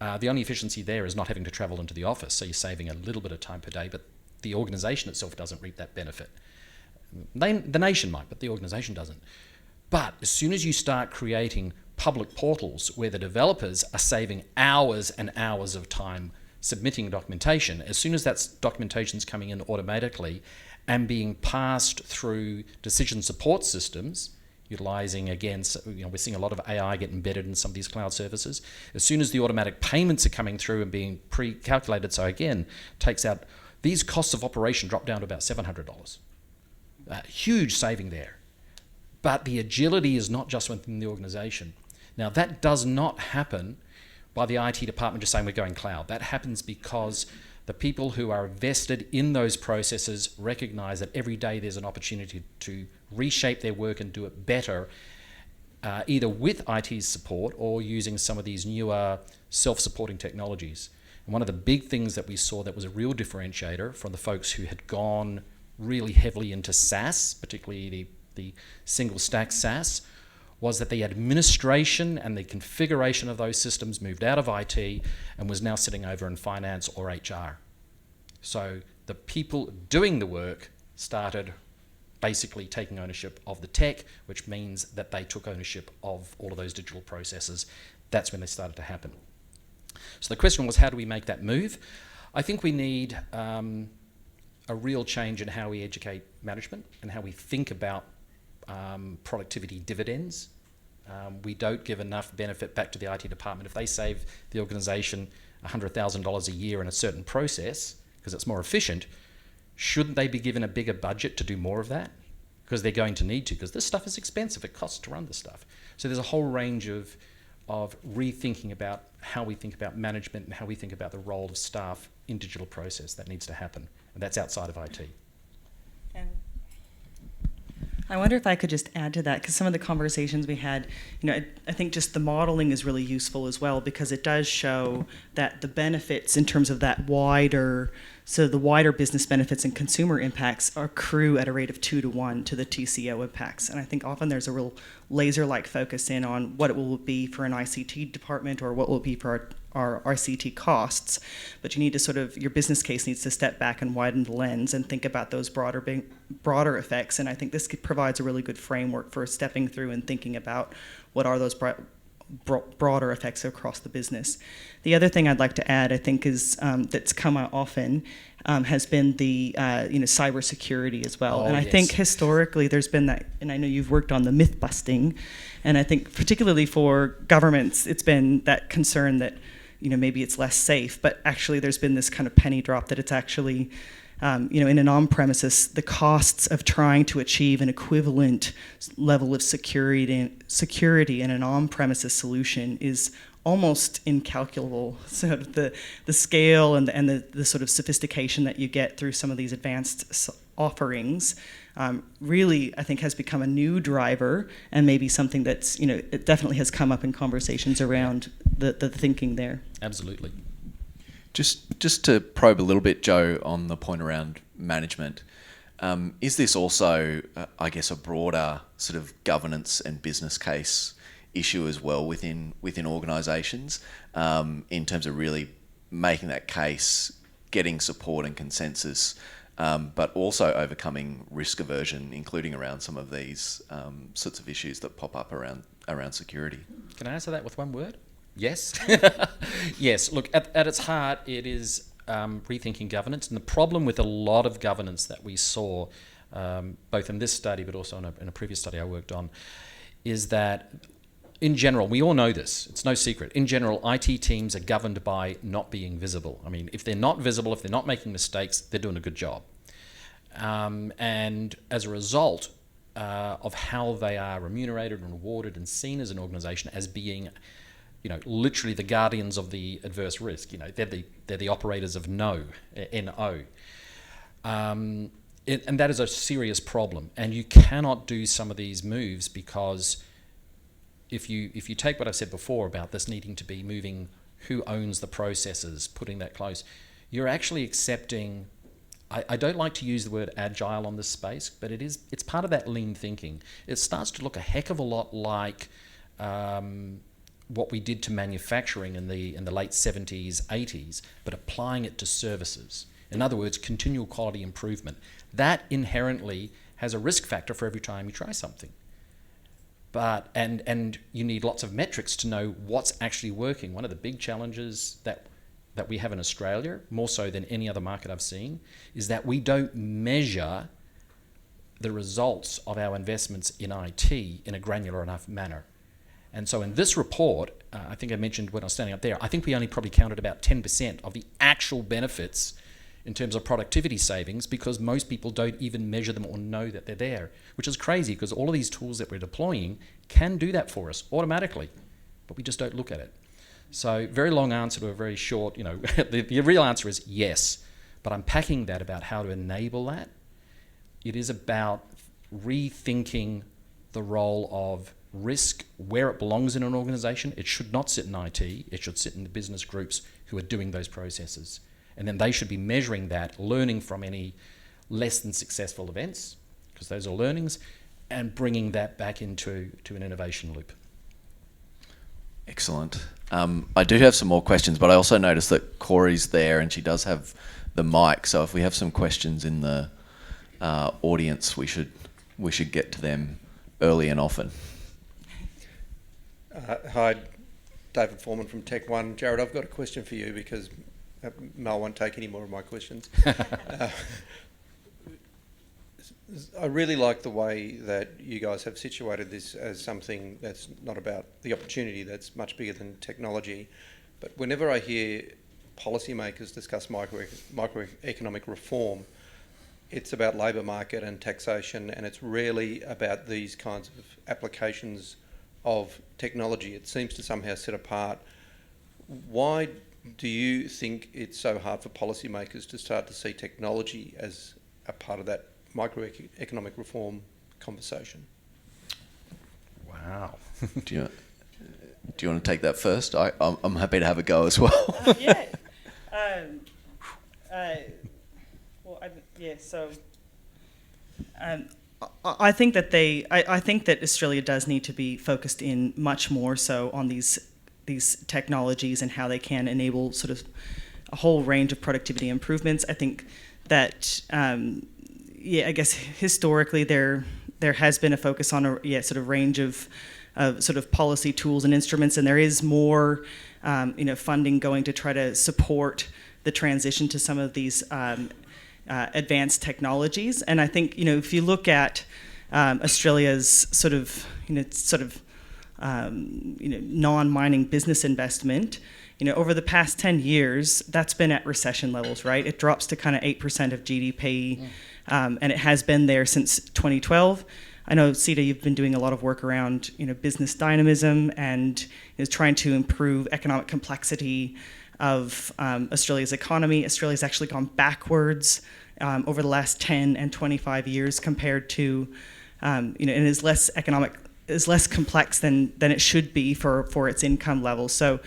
The only efficiency there is not having to travel into the office, so you're saving a little bit of time per day, but the organisation itself doesn't reap that benefit. The nation might, but the organisation doesn't. But as soon as you start creating public portals where the developers are saving hours and hours of time submitting documentation, as soon as that documentation's coming in automatically and being passed through decision support systems, utilising, again, we're seeing a lot of AI get embedded in some of these cloud services. As soon as the automatic payments are coming through and being pre-calculated, so again, takes out, these costs of operation drop down to about $700. Huge saving there. But the agility is not just within the organisation. Now, that does not happen by the IT department just saying we're going cloud. That happens because the people who are vested in those processes recognise that every day there's an opportunity to reshape their work and do it better, either with IT's support or using some of these newer self-supporting technologies. And one of the big things that we saw that was a real differentiator from the folks who had gone really heavily into SaaS, particularly the single stack SaaS, was that the administration and the configuration of those systems moved out of IT and was now sitting over in finance or HR. So the people doing the work started basically taking ownership of the tech, which means that they took ownership of all of those digital processes. That's when they started to happen. So the question was, how do we make that move? I think we need a real change in how we educate management and how we think about productivity dividends. We don't give enough benefit back to the IT department. If they save the organisation $100,000 a year in a certain process because it's more efficient, shouldn't they be given a bigger budget to do more of that? Because they're going to need to, because this stuff is expensive. It costs to run this stuff. So there's a whole range of rethinking about how we think about management and how we think about the role of staff in digital process that needs to happen. And that's outside of IT. I wonder if I could just add to that, because some of the conversations we had, I think just the modeling is really useful as well, because it does show that the benefits in terms of that wider business benefits and consumer impacts accrue at a rate of 2-to-1 to the TCO impacts. And I think often there's a real laser-like focus in on what it will be for an ICT department or what will be for our RCT costs. But you need to your business case needs to step back and widen the lens and think about those broader effects. And I think this provides a really good framework for stepping through and thinking about what are those broader effects across the business. The other thing I'd like to add, I think, is that's come out often has been the cybersecurity as well. And I think historically there's been that, and I know you've worked on the myth busting, and I think particularly for governments, it's been that concern that maybe it's less safe, but actually there's been this kind of penny drop that it's actually in an on-premises, the costs of trying to achieve an equivalent level of security in an on-premises solution is almost incalculable. Sort of the scale and the sort of sophistication that you get through some of these advanced offerings really, I think, has become a new driver, and maybe something that's, it definitely has come up in conversations around the thinking there. Absolutely. Just to probe a little bit, Joe, on the point around management, is this also, I guess, a broader sort of governance and business case issue as well within organisations, in terms of really making that case, getting support and consensus, but also overcoming risk aversion, including around some of these sorts of issues that pop up around security? Can I answer that with one word? Yes. Yes. Look, at its heart, it is rethinking governance. And the problem with a lot of governance that we saw, both in this study but also in a previous study I worked on, is that in general, we all know this, it's no secret, in general, IT teams are governed by not being visible. I mean, if they're not visible, if they're not making mistakes, they're doing a good job. And as a result of how they are remunerated and rewarded and seen as an organisation as being, literally the guardians of the adverse risk, they're the operators of no, N-O. And that is a serious problem. And you cannot do some of these moves because if you take what I've said before about this needing to be moving who owns the processes, putting that close, you're actually accepting, I don't like to use the word agile on this space, but it's part of that lean thinking. It starts to look a heck of a lot like what we did to manufacturing in the late 70s, 80s, but applying it to services. In other words, continual quality improvement. That inherently has a risk factor for every time you try something. But and you need lots of metrics to know what's actually working. One of the big challenges that we have in Australia, more so than any other market I've seen, is that we don't measure the results of our investments in IT in a granular enough manner. And so in this report, I think I mentioned when I was standing up there, I think we only probably counted about 10% of the actual benefits in terms of productivity savings, because most people don't even measure them or know that they're there, which is crazy because all of these tools that we're deploying can do that for us automatically, but we just don't look at it. So very long answer to a very short, the real answer is yes, but unpacking that about how to enable that, it is about rethinking the role of risk where it belongs in an organisation. It should not sit in IT, it should sit in the business groups who are doing those processes. And then they should be measuring that, learning from any less than successful events, because those are learnings, and bringing that back into an innovation loop. Excellent. I do have some more questions, but I also noticed that Corey's there and she does have the mic. So if we have some questions in the audience, we should get to them early and often. Hi, David Foreman from TechnologyOne. Jared, I've got a question for you because Mel won't take any more of my questions. I really like the way that you guys have situated this as something that's not about the opportunity, that's much bigger than technology. But whenever I hear policymakers discuss microeconomic reform, it's about labour market and taxation, and it's rarely about these kinds of applications of technology. It seems to somehow set apart. Why do you think it's so hard for policymakers to start to see technology as a part of that microeconomic reform conversation? Wow. Do you want to take that first? I'm happy to have a go as well. Yeah. I think that I think that Australia does need to be focused in much more so on these technologies and how they can enable sort of a whole range of productivity improvements. I think that I guess historically there has been a focus on a sort of range of sort of policy tools and instruments, and there is more funding going to try to support the transition to some of these advanced technologies. And I think if you look at Australia's sort of non-mining business investment, over the past 10 years, that's been at recession levels, right? It drops to kind of 8% of GDP, and it has been there since 2012. I know, Sita, you've been doing a lot of work around, business dynamism and trying to improve economic complexity of Australia's economy. Australia's actually gone backwards over the last 10 and 25 years compared to, and is less complex than it should be for its income level. So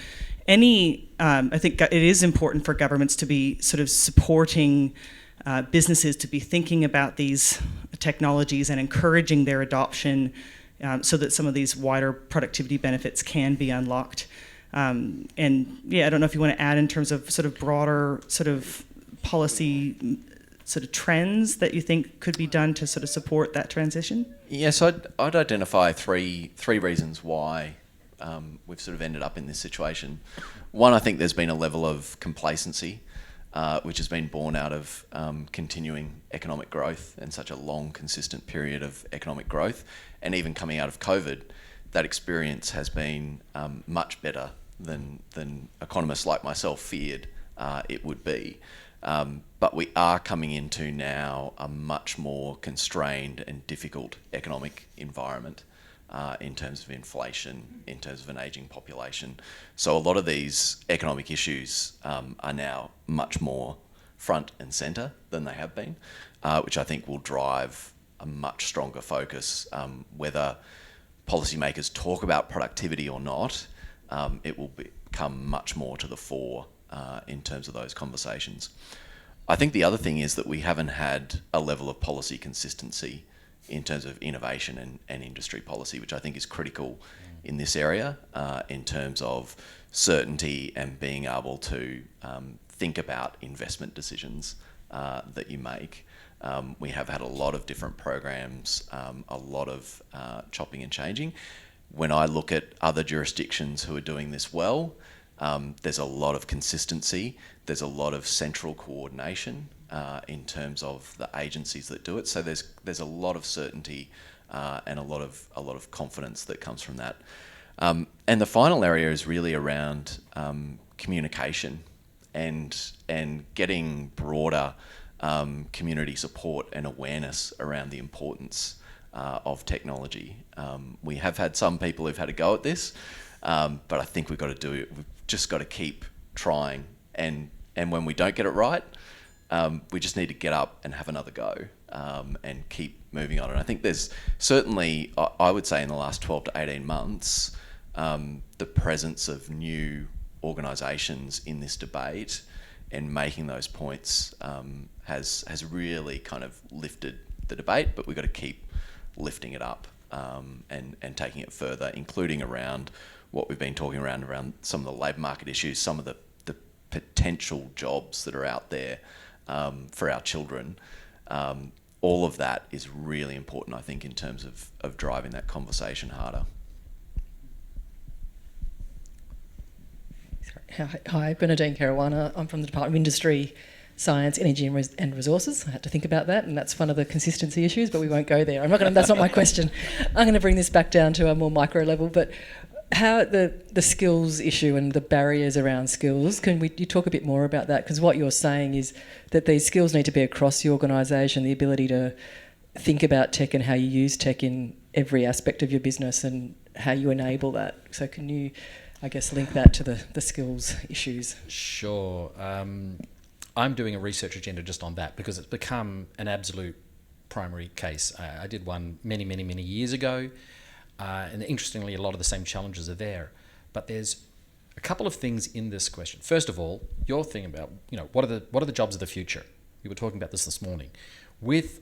I think it is important for governments to be sort of supporting businesses to be thinking about these technologies and encouraging their adoption so that some of these wider productivity benefits can be unlocked. And I don't know if you want to add in terms of sort of broader sort of policy sort of trends that you think could be done to sort of support that transition? Yes, I'd identify three reasons why we've sort of ended up in this situation. One, I think there's been a level of complacency which has been born out of continuing economic growth and such a long, consistent period of economic growth. And even coming out of COVID, that experience has been much better than economists like myself feared it would be. But we are coming into now a much more constrained and difficult economic environment in terms of inflation, in terms of an ageing population. So a lot of these economic issues are now much more front and centre than they have been, which I think will drive a much stronger focus. Whether policymakers talk about productivity or not, it will become much more to the fore in terms of those conversations. I think the other thing is that we haven't had a level of policy consistency in terms of innovation and industry policy, which I think is critical in this area in terms of certainty and being able to think about investment decisions that you make. We have had a lot of different programs, a lot of chopping and changing. When I look at other jurisdictions who are doing this well, there's a lot of consistency, there's a lot of central coordination in terms of the agencies that do it. So there's a lot of certainty and a lot of confidence that comes from that. And the final area is really around communication and getting broader community support and awareness around the importance of technology. We have had some people who've had a go at this, but I think we've just got to keep trying. And when we don't get it right, we just need to get up and have another go and keep moving on. And I think there's certainly, I would say in the last 12 to 18 months, the presence of new organisations in this debate and making those points has really kind of lifted the debate, but we've got to keep lifting it up and taking it further, including around what we've been talking around some of the labour market issues, some of the potential jobs that are out there for our children. All of that is really important, I think, in terms of driving that conversation harder. Hi, Bernadine Caruana. I'm from the Department of Industry, Science, Energy and Resources. I had to think about that, and that's one of the consistency issues, but we won't go there. That's not my question. I'm going to bring this back down to a more micro level, but how the skills issue and the barriers around skills, you talk a bit more about that? Because what you're saying is that these skills need to be across the organisation, the ability to think about tech and how you use tech in every aspect of your business and how you enable that. So can you, I guess, link that to the skills issues? Sure. I'm doing a research agenda just on that because it's become an absolute primary case. I did one many, many, many years ago. And interestingly, a lot of the same challenges are there. But there's a couple of things in this question. First of all, your thing about, what are the jobs of the future? We were talking about this morning. With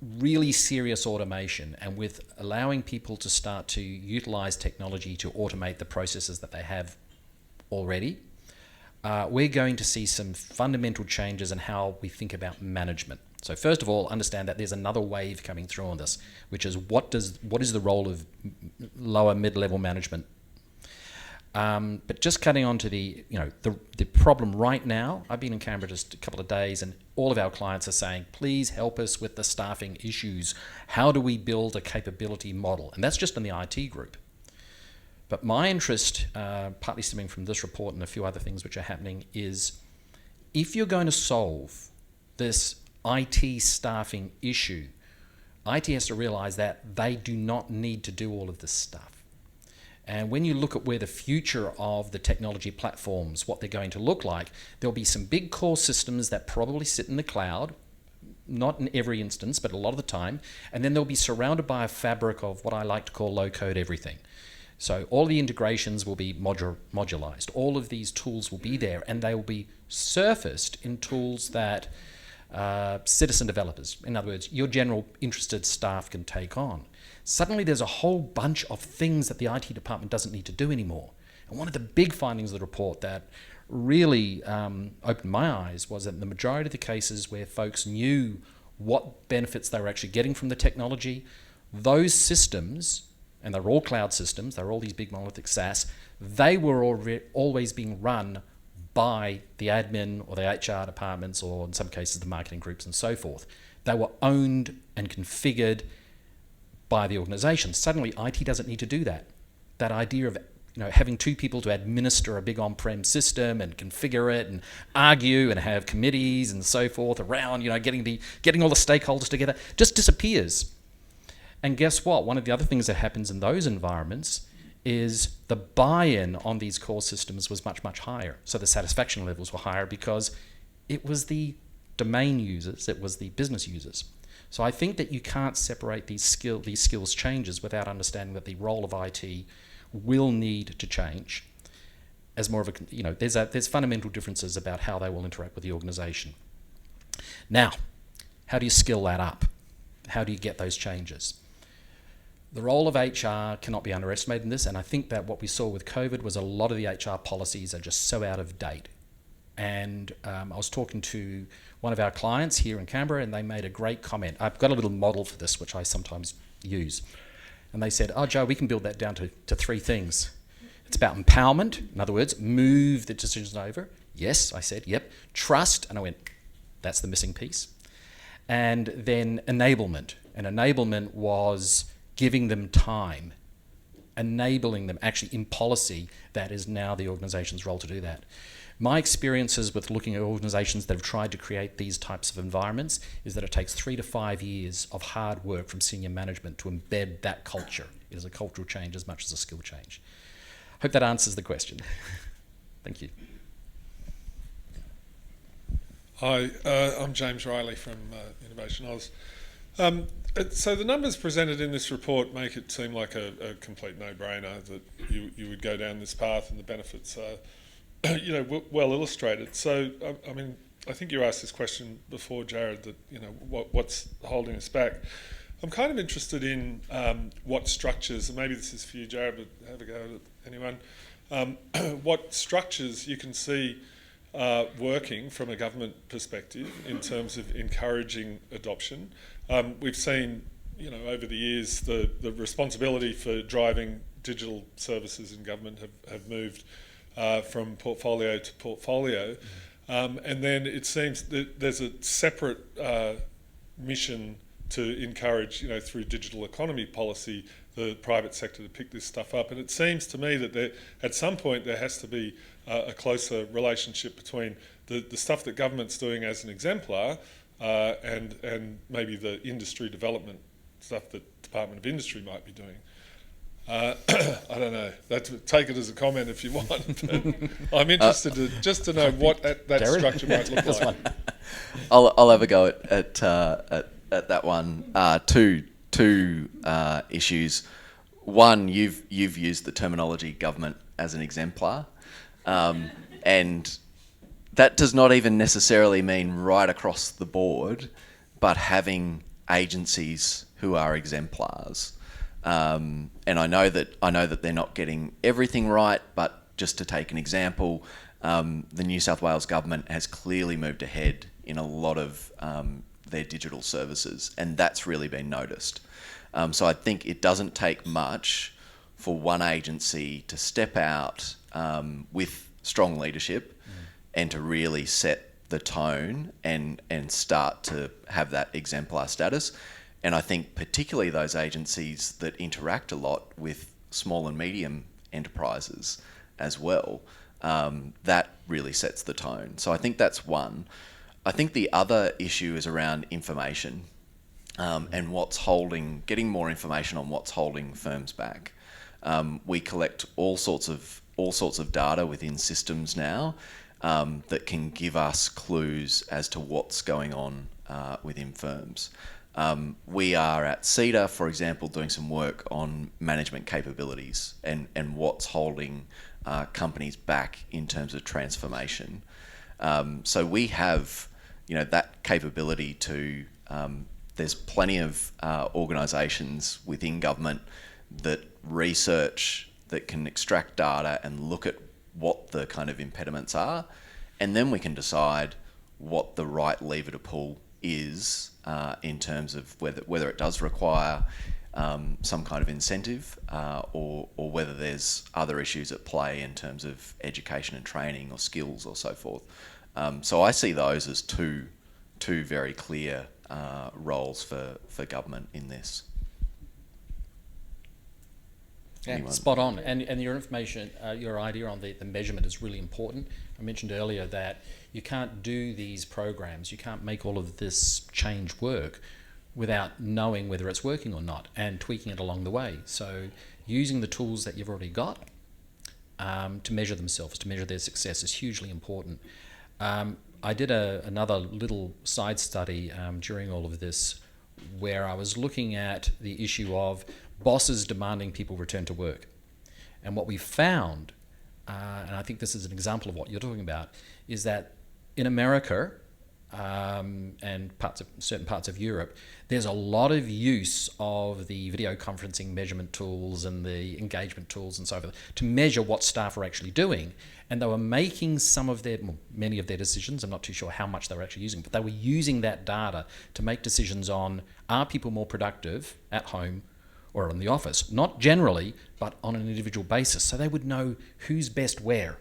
really serious automation and with allowing people to start to utilise technology to automate the processes that they have already, we're going to see some fundamental changes in how we think about management. So first of all, understand that there's another wave coming through on this, which is what is the role of lower mid-level management? But just cutting on to the problem right now, I've been in Canberra just a couple of days and all of our clients are saying, please help us with the staffing issues. How do we build a capability model? And that's just in the IT group. But my interest, partly stemming from this report and a few other things which are happening, is if you're going to solve this IT staffing issue, IT has to realise that they do not need to do all of this stuff. And when you look at where the future of the technology platforms, what they're going to look like, there'll be some big core systems that probably sit in the cloud, not in every instance, but a lot of the time, and then they'll be surrounded by a fabric of what I like to call low-code everything. So all the integrations will be modularized. All of these tools will be there, and they will be surfaced in tools that citizen developers, in other words, your general interested staff can take on. Suddenly there's a whole bunch of things that the IT department doesn't need to do anymore. And one of the big findings of the report that really opened my eyes was that in the majority of the cases where folks knew what benefits they were actually getting from the technology, those systems, and they're all cloud systems, they're all these big monolithic SaaS, they were always being run by the admin or the HR departments, or in some cases the marketing groups and so forth. They were owned and configured by the organisation. Suddenly IT doesn't need to do that. That idea of having two people to administer a big on-prem system and configure it and argue and have committees and so forth around, getting all the stakeholders together, just disappears. And guess what? One of the other things that happens in those environments is the buy-in on these core systems was much, much higher. So the satisfaction levels were higher because it was the domain users, it was the business users. So I think that you can't separate these skills changes without understanding that the role of IT will need to change as more of a, there's fundamental differences about how they will interact with the organisation. Now, how do you skill that up? How do you get those changes? The role of HR cannot be underestimated in this, and I think that what we saw with COVID was a lot of the HR policies are just so out of date. And I was talking to one of our clients here in Canberra, and they made a great comment. I've got a little model for this, which I sometimes use. And they said, Joe, we can build that down to three things. It's about empowerment. In other words, move the decisions over. Yes, I said, yep. Trust, and I went, that's the missing piece. And then enablement. And enablement was giving them time, enabling them actually in policy. That is now the organisation's role to do that. My experiences with looking at organisations that have tried to create these types of environments is that it takes 3 to 5 years of hard work from senior management to embed that culture. It is a cultural change as much as a skill change. Hope that answers the question. Thank you. Hi, I'm James Riley from Innovation Oz. So the numbers presented in this report make it seem like a complete no-brainer that you would go down this path, and the benefits are well illustrated. So, I think you asked this question before, Jared, that, what's holding us back? I'm kind of interested in what structures, and maybe this is for you, Jared, but have a go at it, anyone. What structures you can see working from a government perspective in terms of encouraging adoption. We've seen, over the years, the responsibility for driving digital services in government have moved from portfolio to portfolio, and then it seems that there's a separate mission to encourage, through digital economy policy, the private sector to pick this stuff up. And it seems to me that at some point there has to be a closer relationship between the stuff that government's doing as an exemplar and maybe the industry development stuff that Department of Industry might be doing. I don't know. Take it as a comment if you want. But I'm interested to know what that structure might look like. I'll have a go at that one. Two issues. One, you've used the terminology government as an exemplar, and that does not even necessarily mean right across the board, but having agencies who are exemplars. And I know that they're not getting everything right, but just to take an example, the New South Wales government has clearly moved ahead in a lot of their digital services, and that's really been noticed. So I think it doesn't take much for one agency to step out with strong leadership and to really set the tone and start to have that exemplar status. And I think particularly those agencies that interact a lot with small and medium enterprises as well, that really sets the tone. So I think that's one. I think the other issue is around information. and getting more information on what's holding firms back. We collect all sorts of data within systems now that can give us clues as to what's going on within firms. We are at CEDA, for example, doing some work on management capabilities and what's holding companies back in terms of transformation. So we have, that capability to. There's plenty of organisations within government that research, that can extract data and look at what the kind of impediments are, and then we can decide what the right lever to pull is in terms of whether it does require some kind of incentive or whether there's other issues at play in terms of education and training or skills or so forth. So I see those as two very clear roles for government in this. Yeah, spot on. And your information, your idea on the measurement is really important. I mentioned earlier that you can't do these programs, you can't make all of this change work without knowing whether it's working or not and tweaking it along the way. So using the tools that you've already got to measure themselves, to measure their success is hugely important. I did another little side study during all of this where I was looking at the issue of bosses demanding people return to work. And what we found, and I think this is an example of what you're talking about, is that in America and certain parts of Europe, there's a lot of use of the video conferencing measurement tools and the engagement tools and so forth to measure what staff are actually doing. And they were making many of their decisions. I'm not too sure how much they were actually using, but they were using that data to make decisions on, are people more productive at home or in the office? Not generally, but on an individual basis. So they would know who's best where.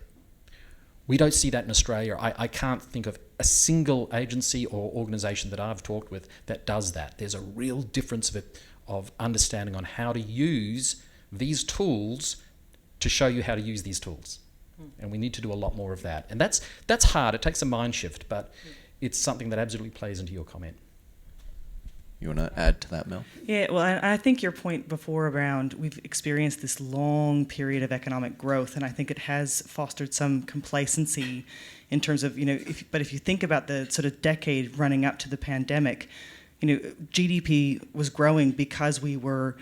We don't see that in Australia. I can't think of a single agency or organisation that I've talked with that does that. There's a real difference of understanding on how to use these tools to show you how to use these tools. And we need to do a lot more of that. And that's hard. It takes a mind shift, but it's something that absolutely plays into your comment. You want to add to that, Mel? Yeah, well, I think your point before around we've experienced this long period of economic growth, and I think it has fostered some complacency in terms of, if you think about the sort of decade running up to the pandemic, GDP was growing because we were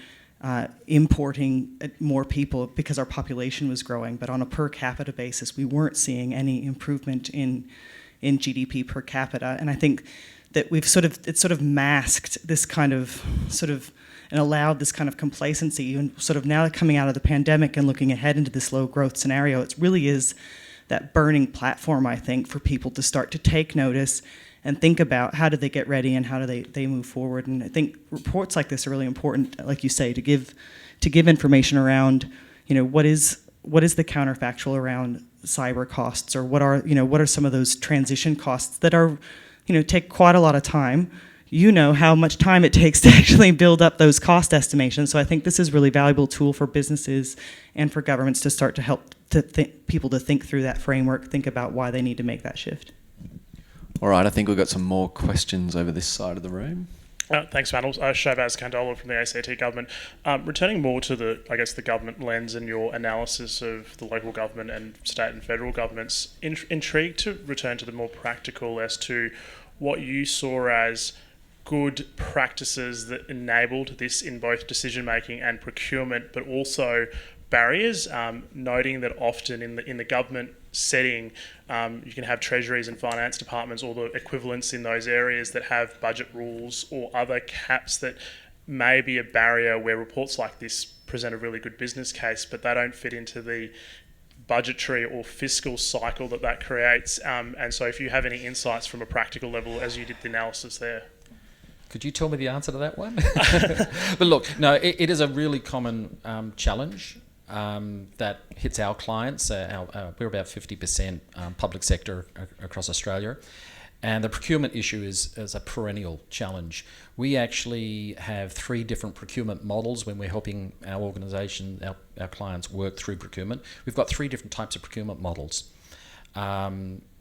importing more people because our population was growing, but on a per capita basis, we weren't seeing any improvement in GDP per capita. And I think that it's sort of masked this kind of and allowed this kind of complacency. And sort of now coming out of the pandemic and looking ahead into this low growth scenario, it really is that burning platform, I think, for people to start to take notice and think about how do they get ready and how do they move forward. And I think reports like this are really important, like you say, to give information around, what is the counterfactual around cyber costs, or what are some of those transition costs that are, take quite a lot of time. How much time it takes to actually build up those cost estimations. So I think this is a really valuable tool for businesses and for governments to start to help people to think through that framework, think about why they need to make that shift. All right, I think we've got some more questions over this side of the room. Thanks, Manuel. Shabazz Kandola from the ACT government. Returning more to the government lens and your analysis of the local government and state and federal governments, intrigued to return to the more practical as to what you saw as good practices that enabled this in both decision-making and procurement, but also barriers, noting that often in the government setting, you can have treasuries and finance departments or the equivalents in those areas that have budget rules or other caps that may be a barrier where reports like this present a really good business case, but they don't fit into the budgetary or fiscal cycle that creates. And so if you have any insights from a practical level as you did the analysis there. Could you tell me the answer to that one? But look, no, it is a really common challenge that hits our clients. We're about 50% public sector across Australia. And the procurement issue is a perennial challenge. We actually have 3 different procurement models when we're helping our organisation, our clients work through procurement. We've got 3 different types of procurement models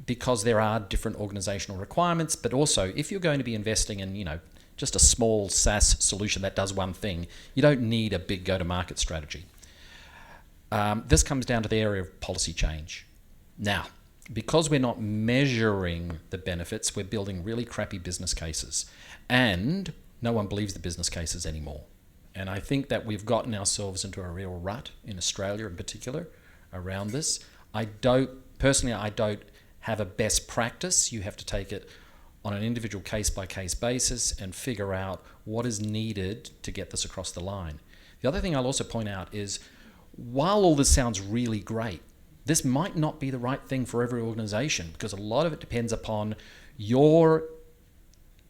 because there are different organisational requirements, but also if you're going to be investing in, just a small SaaS solution that does one thing. You don't need a big go-to-market strategy. This comes down to the area of policy change. Now, because we're not measuring the benefits, we're building really crappy business cases. And no one believes the business cases anymore. And I think that we've gotten ourselves into a real rut, in Australia in particular, around this. I don't have a best practice. You have to take it on an individual case-by-case basis and figure out what is needed to get this across the line. The other thing I'll also point out is, while all this sounds really great, this might not be the right thing for every organisation, because a lot of it depends upon your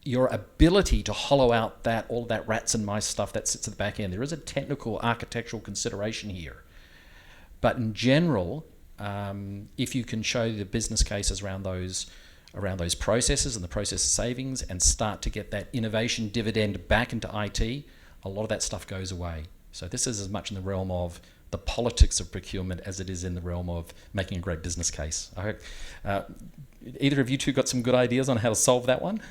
ability to hollow out all of that rats and mice stuff that sits at the back end. There is a technical architectural consideration here. But in general, if you can show the business cases around those processes and the process savings and start to get that innovation dividend back into IT, a lot of that stuff goes away. So this is as much in the realm of the politics of procurement as it is in the realm of making a great business case. I hope either of you two got some good ideas on how to solve that one?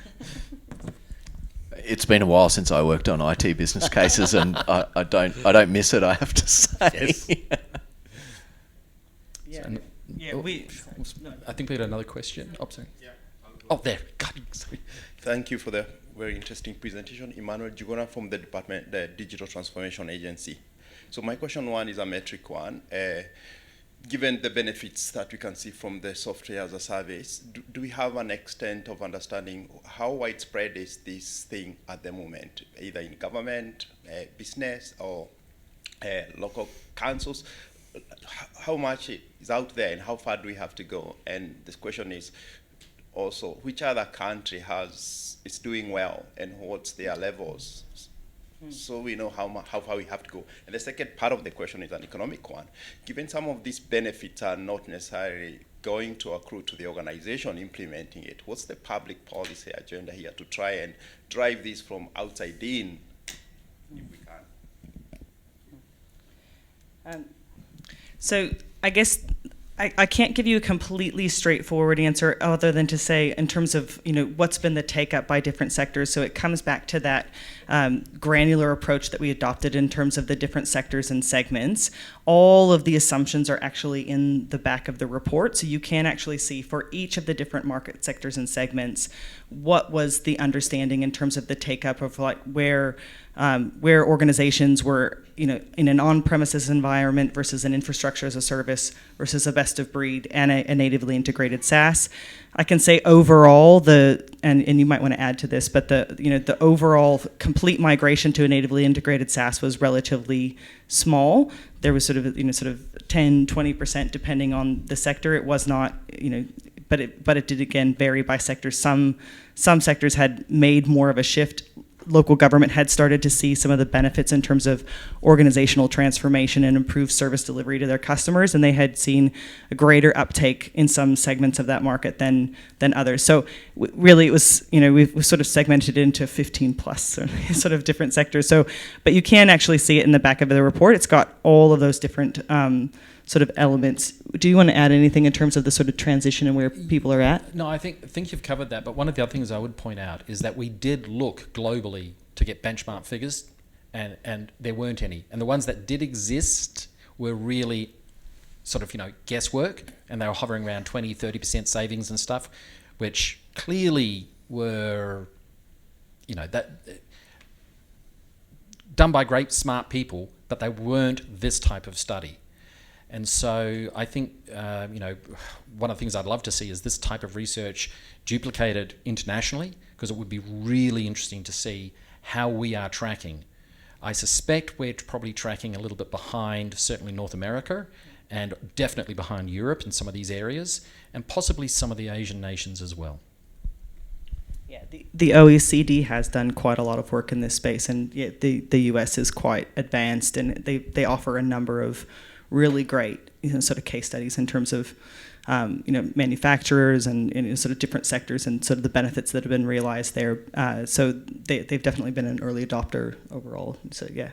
It's been a while since I worked on IT business cases, and I don't miss it, I have to say. Yes. Yeah, I think we had another question. Oh, sorry. Oh, there. God, sorry. Thank you for the very interesting presentation. Emmanuel Jugona from the Digital Transformation Agency. So my question one is a metric one. Given the benefits that we can see from the software as a service, do we have an extent of understanding how widespread is this thing at the moment, either in government, business, or local councils? How much is out there and how far do we have to go? And this question is also, which other country is doing well and what's their levels? So we know how far we have to go. And the second part of the question is an economic one. Given some of these benefits are not necessarily going to accrue to the organization implementing it, what's the public policy agenda here to try and drive this from outside in, if we can? So I guess I can't give you a completely straightforward answer other than to say in terms of what's been the take up by different sectors. So it comes back to that granular approach that we adopted in terms of the different sectors and segments. All of the assumptions are actually in the back of the report, so you can actually see for each of the different market sectors and segments what was the understanding in terms of the take up of like where organizations were in an on-premises environment versus an infrastructure as a service versus a best of breed and a natively integrated SaaS. I can say overall and you might want to add to this, but the overall complete migration to a natively integrated SaaS was relatively small. There was sort of 10-20% depending on the sector. It was not but it did again vary by sector. Some sectors had made more of a shift. Local government had started to see some of the benefits in terms of organizational transformation and improved service delivery to their customers, and they had seen a greater uptake in some segments of that market than others. So really it was, we've sort of segmented into 15 plus sort of different sectors. So, but you can actually see it in the back of the report. It's got all of those different sort of elements. Do you want to add anything in terms of the sort of transition and where people are at? No, I think you've covered that, but one of the other things I would point out is that we did look globally to get benchmark figures, and there weren't any. And the ones that did exist were really sort of, guesswork, and they were hovering around 20-30% savings and stuff, which clearly were, that done by great, smart people, but they weren't this type of study. And so I think, one of the things I'd love to see is this type of research duplicated internationally, because it would be really interesting to see how we are tracking. I suspect we're probably tracking a little bit behind, certainly North America, and definitely behind Europe in some of these areas, and possibly some of the Asian nations as well. Yeah, the OECD has done quite a lot of work in this space, and the US is quite advanced, and they offer a number of really great sort of case studies in terms of manufacturers and sort of different sectors and sort of the benefits that have been realized there. So they've definitely been an early adopter overall. So yeah.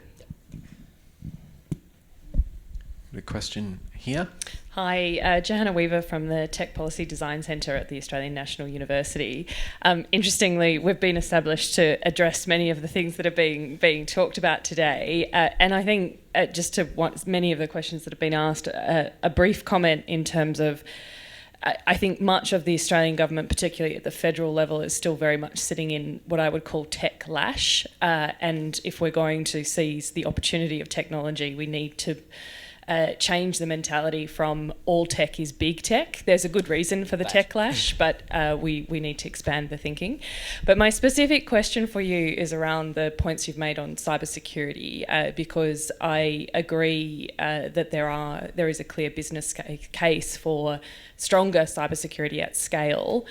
A question here. Hi, Johanna Weaver from the Tech Policy Design Centre at the Australian National University. Interestingly, we've been established to address many of the things that are being talked about today, and I think just to many of the questions that have been asked, a brief comment in terms of I think much of the Australian government, particularly at the federal level, is still very much sitting in what I would call tech lash, and if we're going to seize the opportunity of technology, we need to change the mentality from all tech is big tech. There's a good reason for the tech lash, but we need to expand the thinking. But my specific question for you is around the points you've made on cybersecurity, because I agree that there is a clear business case for stronger cybersecurity at scale.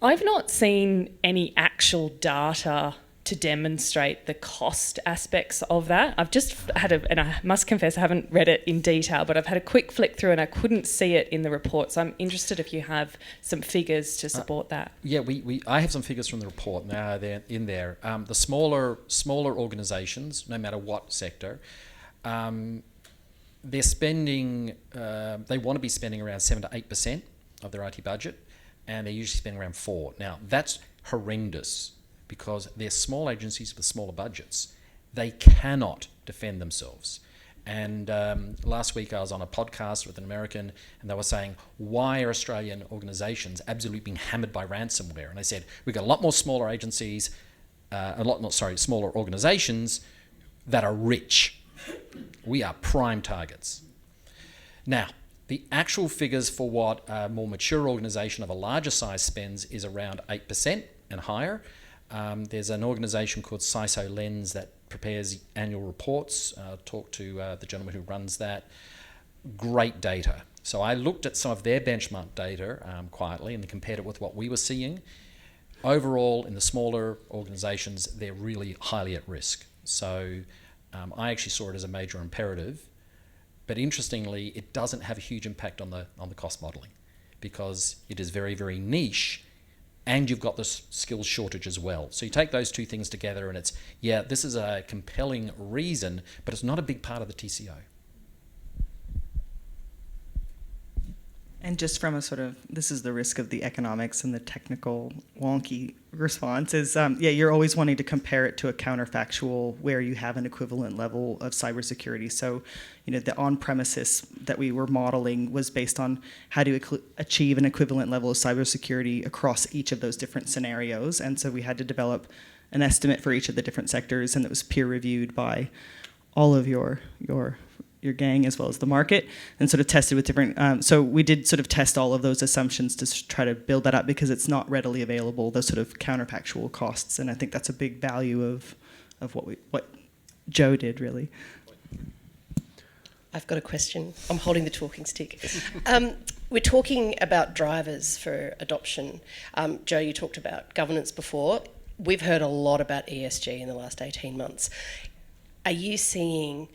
I've not seen any actual data to demonstrate the cost aspects of that. I've just had and I must confess I haven't read it in detail, but I've had a quick flick through and I couldn't see it in the report. So I'm interested if you have some figures to support that. Yeah, I have some figures from the report now. They're in there. The smaller organisations, no matter what sector, they're spending. They want to be spending around 7 to 8% of their IT budget, and they're usually spending around 4%. Now that's horrendous, because they're small agencies with smaller budgets. They cannot defend themselves. And last week I was on a podcast with an American, and they were saying, why are Australian organisations absolutely being hammered by ransomware? And I said, we've got a lot more smaller agencies, smaller organisations that are rich. We are prime targets. Now, the actual figures for what a more mature organisation of a larger size spends is around 8% and higher. There's an organisation called CISO Lens that prepares annual reports. Talk to the gentleman who runs that. Great data. So I looked at some of their benchmark data quietly and compared it with what we were seeing. Overall, in the smaller organisations, they're really highly at risk. So I actually saw it as a major imperative. But interestingly, it doesn't have a huge impact on the cost modelling, because it is very, very niche. And you've got this skills shortage as well. So you take those two things together and it's, yeah, this is a compelling reason, but it's not a big part of the TCO. And just from a sort of, this is the risk of the economics and the technical wonky response is, you're always wanting to compare it to a counterfactual where you have an equivalent level of cybersecurity. So, the on-premises that we were modeling was based on how to achieve an equivalent level of cybersecurity across each of those different scenarios. And so we had to develop an estimate for each of the different sectors, and it was peer-reviewed by all of your gang as well as the market, and sort of tested with different, so we did sort of test all of those assumptions to try to build that up, because it's not readily available, those sort of counterfactual costs, and I think that's a big value of what Joe did, really. I've got a question. I'm holding the talking stick. We're talking about drivers for adoption. Joe, you talked about governance before. We've heard a lot about ESG in the last 18 months. Are you seeing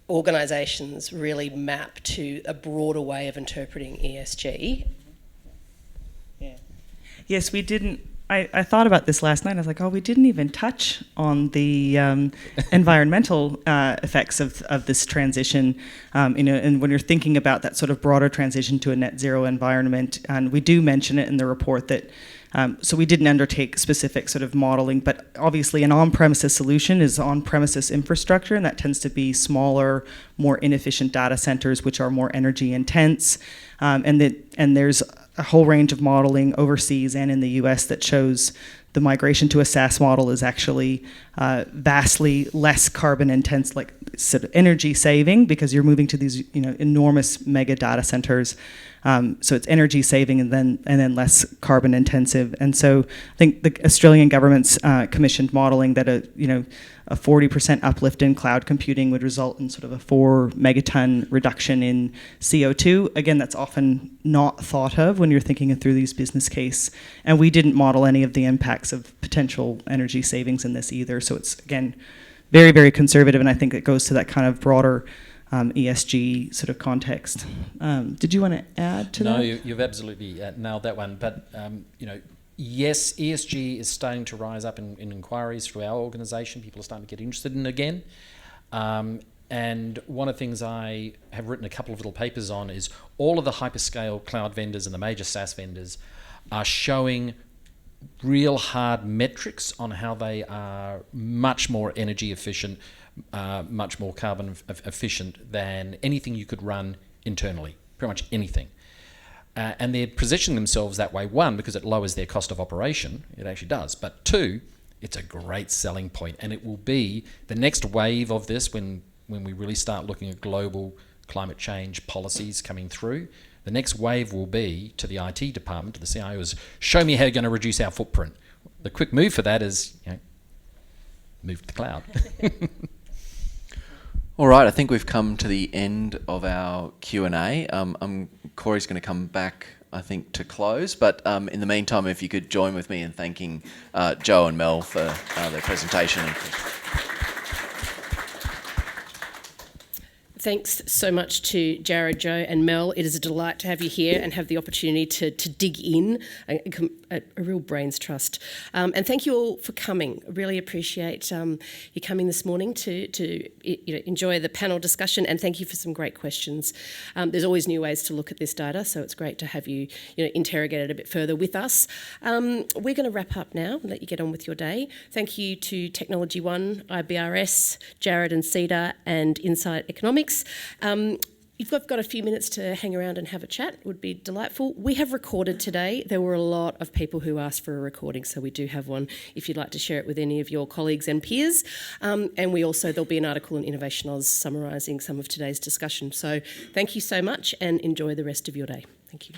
organisations really map to a broader way of interpreting ESG? Yeah. Yes, we didn't. I thought about this last night. I was like, we didn't even touch on the environmental effects of this transition. And when you're thinking about that sort of broader transition to a net zero environment, and we do mention it in the report that. So we didn't undertake specific sort of modeling, but obviously an on-premises solution is on-premises infrastructure, and that tends to be smaller, more inefficient data centers, which are more energy intense. And there's a whole range of modeling overseas and in the US that shows the migration to a SaaS model is actually vastly less carbon intense, like sort of energy saving, because you're moving to these enormous mega data centers. So it's energy saving and then less carbon intensive. And so I think the Australian government's commissioned modeling that a 40% uplift in cloud computing would result in sort of a 4 megaton reduction in CO2. Again, that's often not thought of when you're thinking through these business case. And we didn't model any of the impacts of potential energy savings in this either. So it's, again, very, very conservative. And I think it goes to that kind of broader ESG sort of context. Did you want to add to that? No, you've absolutely nailed that one. But, yes, ESG is starting to rise up in inquiries through our organisation. People are starting to get interested in it again. And one of the things I have written a couple of little papers on is all of the hyperscale cloud vendors and the major SaaS vendors are showing real hard metrics on how they are much more energy efficient, much more carbon efficient than anything you could run internally, pretty much anything. And they're positioning themselves that way, one, because it lowers their cost of operation, it actually does, but two, it's a great selling point, and it will be the next wave of this when we really start looking at global climate change policies coming through. The next wave will be to the IT department, to the CIOs, show me how you're going to reduce our footprint. The quick move for that is, move to the cloud. All right, I think we've come to the end of our Q&A. Corey's going to come back, I think, to close. But in the meantime, if you could join with me in thanking Joe and Mel for their presentation. Thanks so much to Jared, Joe and Mel. It is a delight to have you here and have the opportunity to dig in, a real brains trust. And thank you all for coming. I really appreciate you coming this morning to enjoy the panel discussion, and thank you for some great questions. There's always new ways to look at this data, so it's great to have you, interrogate it a bit further with us. We're going to wrap up now and let you get on with your day. Thank you to TechnologyOne, IBRS, Jared and Cedar, and Insight Economics. You've got a few minutes to hang around and have a chat. It would be delightful. We have recorded today. There were a lot of people who asked for a recording, so we do have one if you'd like to share it with any of your colleagues and peers. And there'll be an article in Innovation Oz summarising some of today's discussion. So thank you so much and enjoy the rest of your day. Thank you.